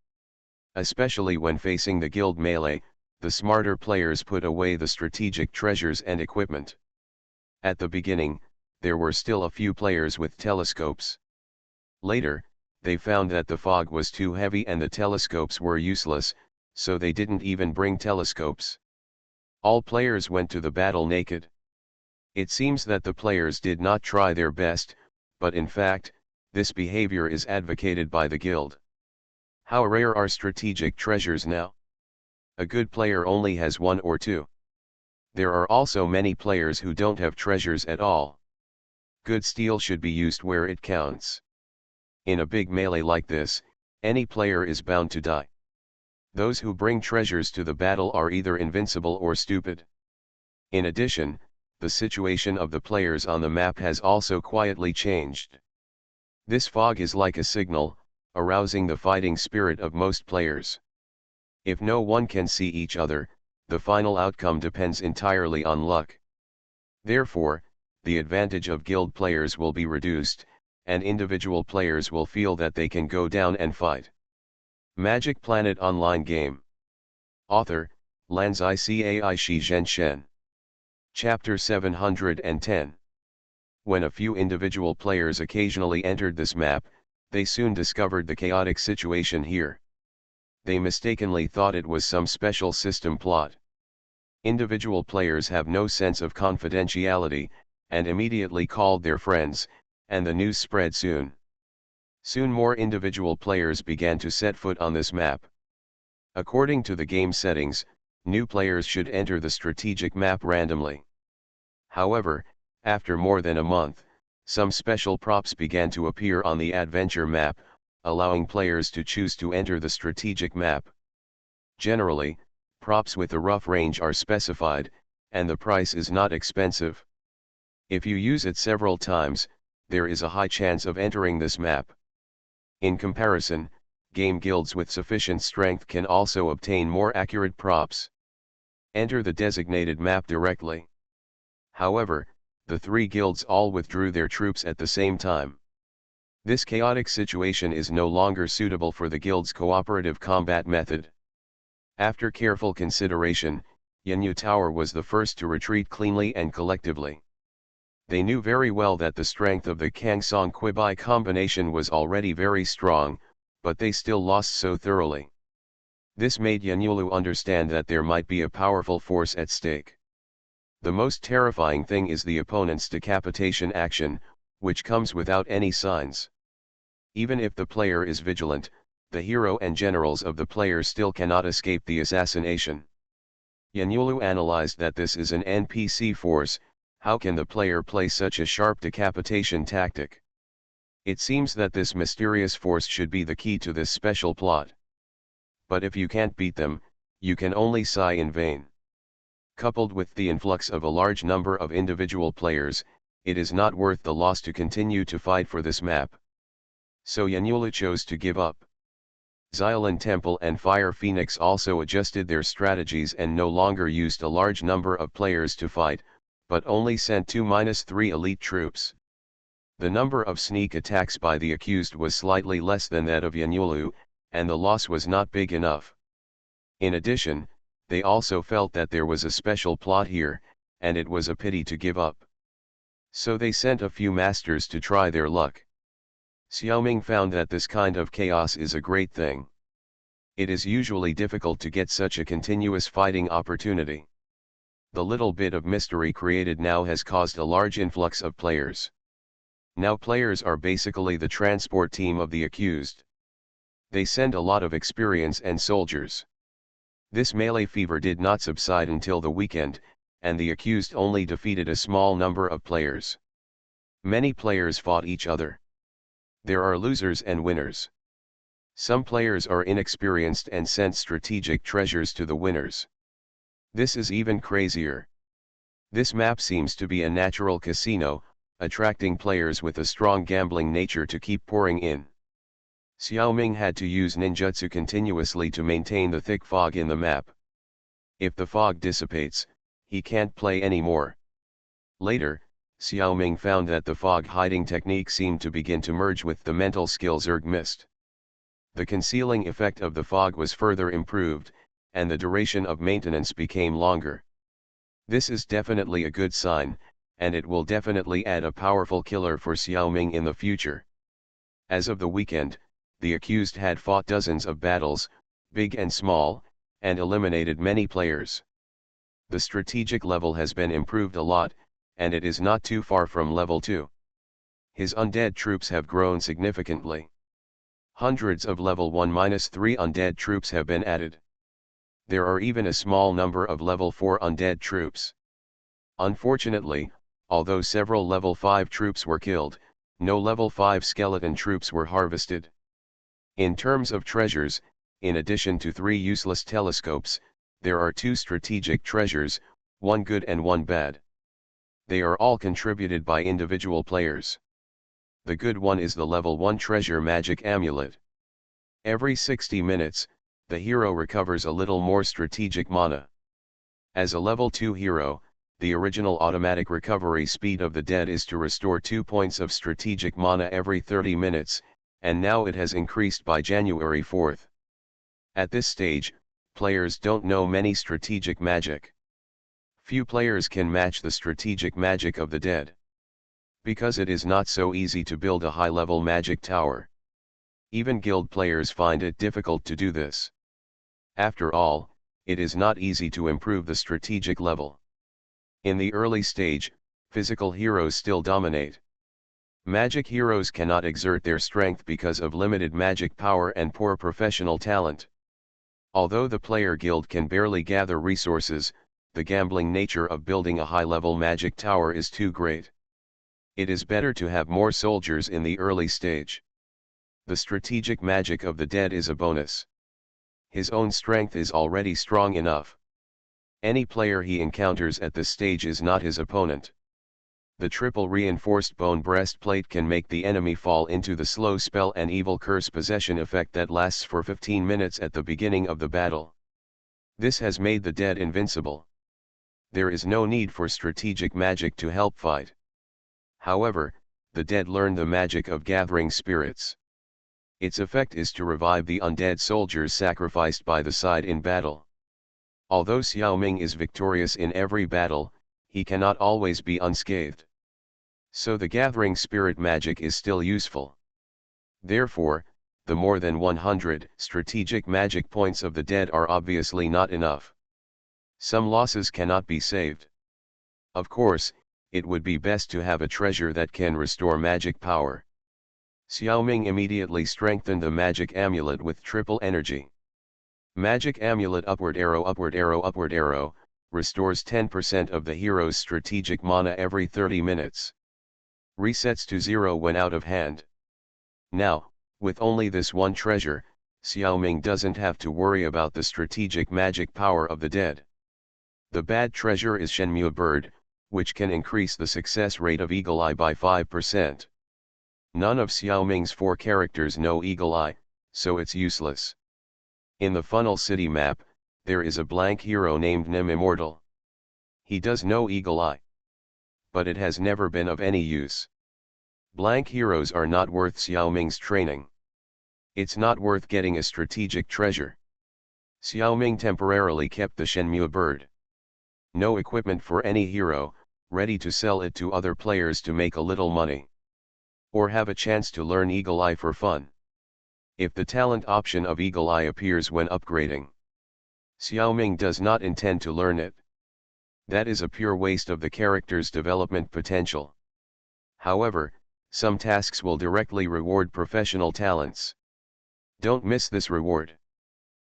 Especially when facing the guild melee, the smarter players put away the strategic treasures and equipment. At the beginning, there were still a few players with telescopes. Later, they found that the fog was too heavy and the telescopes were useless, so they didn't even bring telescopes. All players went to the battle naked. It seems that the players did not try their best, but in fact, this behavior is advocated by the guild. How rare are strategic treasures now? A good player only has 1 or 2. There are also many players who don't have treasures at all. Good steel should be used where it counts. In a big melee like this, any player is bound to die. Those who bring treasures to the battle are either invincible or stupid. In addition, the situation of the players on the map has also quietly changed. This fog is like a signal, arousing the fighting spirit of most players. If no one can see each other, the final outcome depends entirely on luck. Therefore, the advantage of guild players will be reduced, and individual players will feel that they can go down and fight. Magic Planet Online Game. Author, Lanzai Cai Shi Zhen Shen. Chapter 710. When a few individual players occasionally entered this map, they soon discovered the chaotic situation here. they mistakenly thought it was some special system plot. Individual players have no sense of confidentiality, and immediately called their friends, and the news spread soon. Soon more individual players began to set foot on this map. According to the game settings, new players should enter the strategic map randomly. However, after more than a month, some special props began to appear on the adventure map, allowing players to choose to enter the strategic map. Generally, props with a rough range are specified, and the price is not expensive. If you use it several times, there is a high chance of entering this map. In comparison, game guilds with sufficient strength can also obtain more accurate props. Enter the designated map directly. However, the three guilds all withdrew their troops at the same time. This chaotic situation is no longer suitable for the guild's cooperative combat method. After careful consideration, Yanyu Tower was the first to retreat cleanly and collectively. They knew very well that the strength of the Kangsong Quibai combination was already very strong, but they still lost so thoroughly. This made Yanyulu understand that there might be a powerful force at stake. The most terrifying thing is the opponent's decapitation action, which comes without any signs. Even if the player is vigilant, the hero and generals of the player still cannot escape the assassination. Yanyulu analyzed that this is an NPC force. How can the player play such a sharp decapitation tactic? It seems that this mysterious force should be the key to this special plot. But if you can't beat them, you can only sigh in vain. Coupled with the influx of a large number of individual players, it is not worth the loss to continue to fight for this map. So Yanyulu chose to give up. Xylan Temple and Fire Phoenix also adjusted their strategies and no longer used a large number of players to fight, but only sent 2-3 elite troops. The number of sneak attacks by the accused was slightly less than that of Yanyulu, and the loss was not big enough. In addition, they also felt that there was a special plot here, and it was a pity to give up. So they sent a few masters to try their luck. Xiaoming found that this kind of chaos is a great thing. It is usually difficult to get such a continuous fighting opportunity. The little bit of mystery created now has caused a large influx of players. Now players are basically the transport team of the accused. They send a lot of experience and soldiers. This melee fever did not subside until the weekend, and the accused only defeated a small number of players. Many players fought each other. There are losers and winners. Some players are inexperienced and sent strategic treasures to the winners. This is even crazier. This map seems to be a natural casino, attracting players with a strong gambling nature to keep pouring in. Xiaoming had to use ninjutsu continuously to maintain the thick fog in the map. If the fog dissipates, he can't play anymore. Later, Xiaoming found that the fog hiding technique seemed to begin to merge with the mental skill Zerg Mist. The concealing effect of the fog was further improved, and the duration of maintenance became longer. This is definitely a good sign, and it will definitely add a powerful killer for Xiaoming in the future. As of the weekend, the accused had fought dozens of battles, big and small, and eliminated many players. The strategic level has been improved a lot, and it is not too far from level 2. His undead troops have grown significantly. Hundreds of level 1-3 undead troops have been added. There are even a small number of level 4 undead troops. Unfortunately, although several level 5 troops were killed, no level 5 skeleton troops were harvested. In terms of treasures, in addition to 3 useless telescopes, there are 2 strategic treasures, 1 good and 1 bad. They are all contributed by individual players. The good one is the level 1 treasure magic amulet. Every 60 minutes, the hero recovers a little more strategic mana. As a level 2 hero, the original automatic recovery speed of the dead is to restore 2 points of strategic mana every 30 minutes, and now it has increased by January 4th. At this stage, players don't know many strategic magic. Few players can match the strategic magic of the dead. Because it is not so easy to build a high-level magic tower. Even guild players find it difficult to do this. After all, it is not easy to improve the strategic level. In the early stage, physical heroes still dominate. Magic heroes cannot exert their strength because of limited magic power and poor professional talent. Although the player guild can barely gather resources, the gambling nature of building a high-level magic tower is too great. It is better to have more soldiers in the early stage. The strategic magic of the dead is a bonus. His own strength is already strong enough. Any player he encounters at this stage is not his opponent. The triple reinforced bone breastplate can make the enemy fall into the slow spell and evil curse possession effect that lasts for 15 minutes at the beginning of the battle. This has made the dead invincible. There is no need for strategic magic to help fight. However, the dead learn the magic of gathering spirits. Its effect is to revive the undead soldiers sacrificed by the side in battle. Although Xiao Ming is victorious in every battle, he cannot always be unscathed. So the gathering spirit magic is still useful. Therefore, the more than 100 strategic magic points of the dead are obviously not enough. Some losses cannot be saved. Of course, it would be best to have a treasure that can restore magic power. Xiao Ming immediately strengthened the magic amulet with triple energy. Magic amulet upward arrow, restores 10% of the hero's strategic mana every 30 minutes. Resets to 0 when out of hand. Now, with only this one treasure, Xiao Ming doesn't have to worry about the strategic magic power of the dead. The bad treasure is Shenmue Bird, which can increase the success rate of Eagle Eye by 5%. None of Xiao Ming's 4 characters know Eagle Eye, so it's useless. In the Funnel City map, there is a blank hero named Nim Immortal. He does know Eagle Eye, but it has never been of any use. Blank heroes are not worth Xiao Ming's training. It's not worth getting a strategic treasure. Xiao Ming temporarily kept the Shenmue Bird. No equipment for any hero, ready to sell it to other players to make a little money. Or have a chance to learn Eagle Eye for fun. If the talent option of Eagle Eye appears when upgrading, Xiao Ming does not intend to learn it. That is a pure waste of the character's development potential. However, some tasks will directly reward professional talents. Don't miss this reward.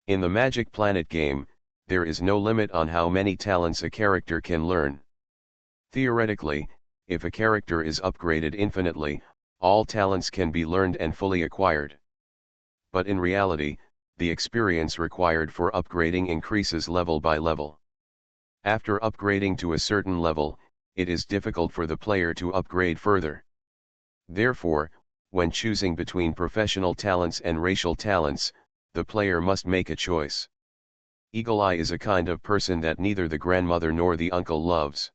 In the Magic Planet game, there is no limit on how many talents a character can learn. Theoretically, if a character is upgraded infinitely, all talents can be learned and fully acquired. But in reality, the experience required for upgrading increases level by level. After upgrading to a certain level, it is difficult for the player to upgrade further. Therefore, when choosing between professional talents and racial talents, the player must make a choice. Eagle Eye is a kind of person that neither the grandmother nor the uncle loves.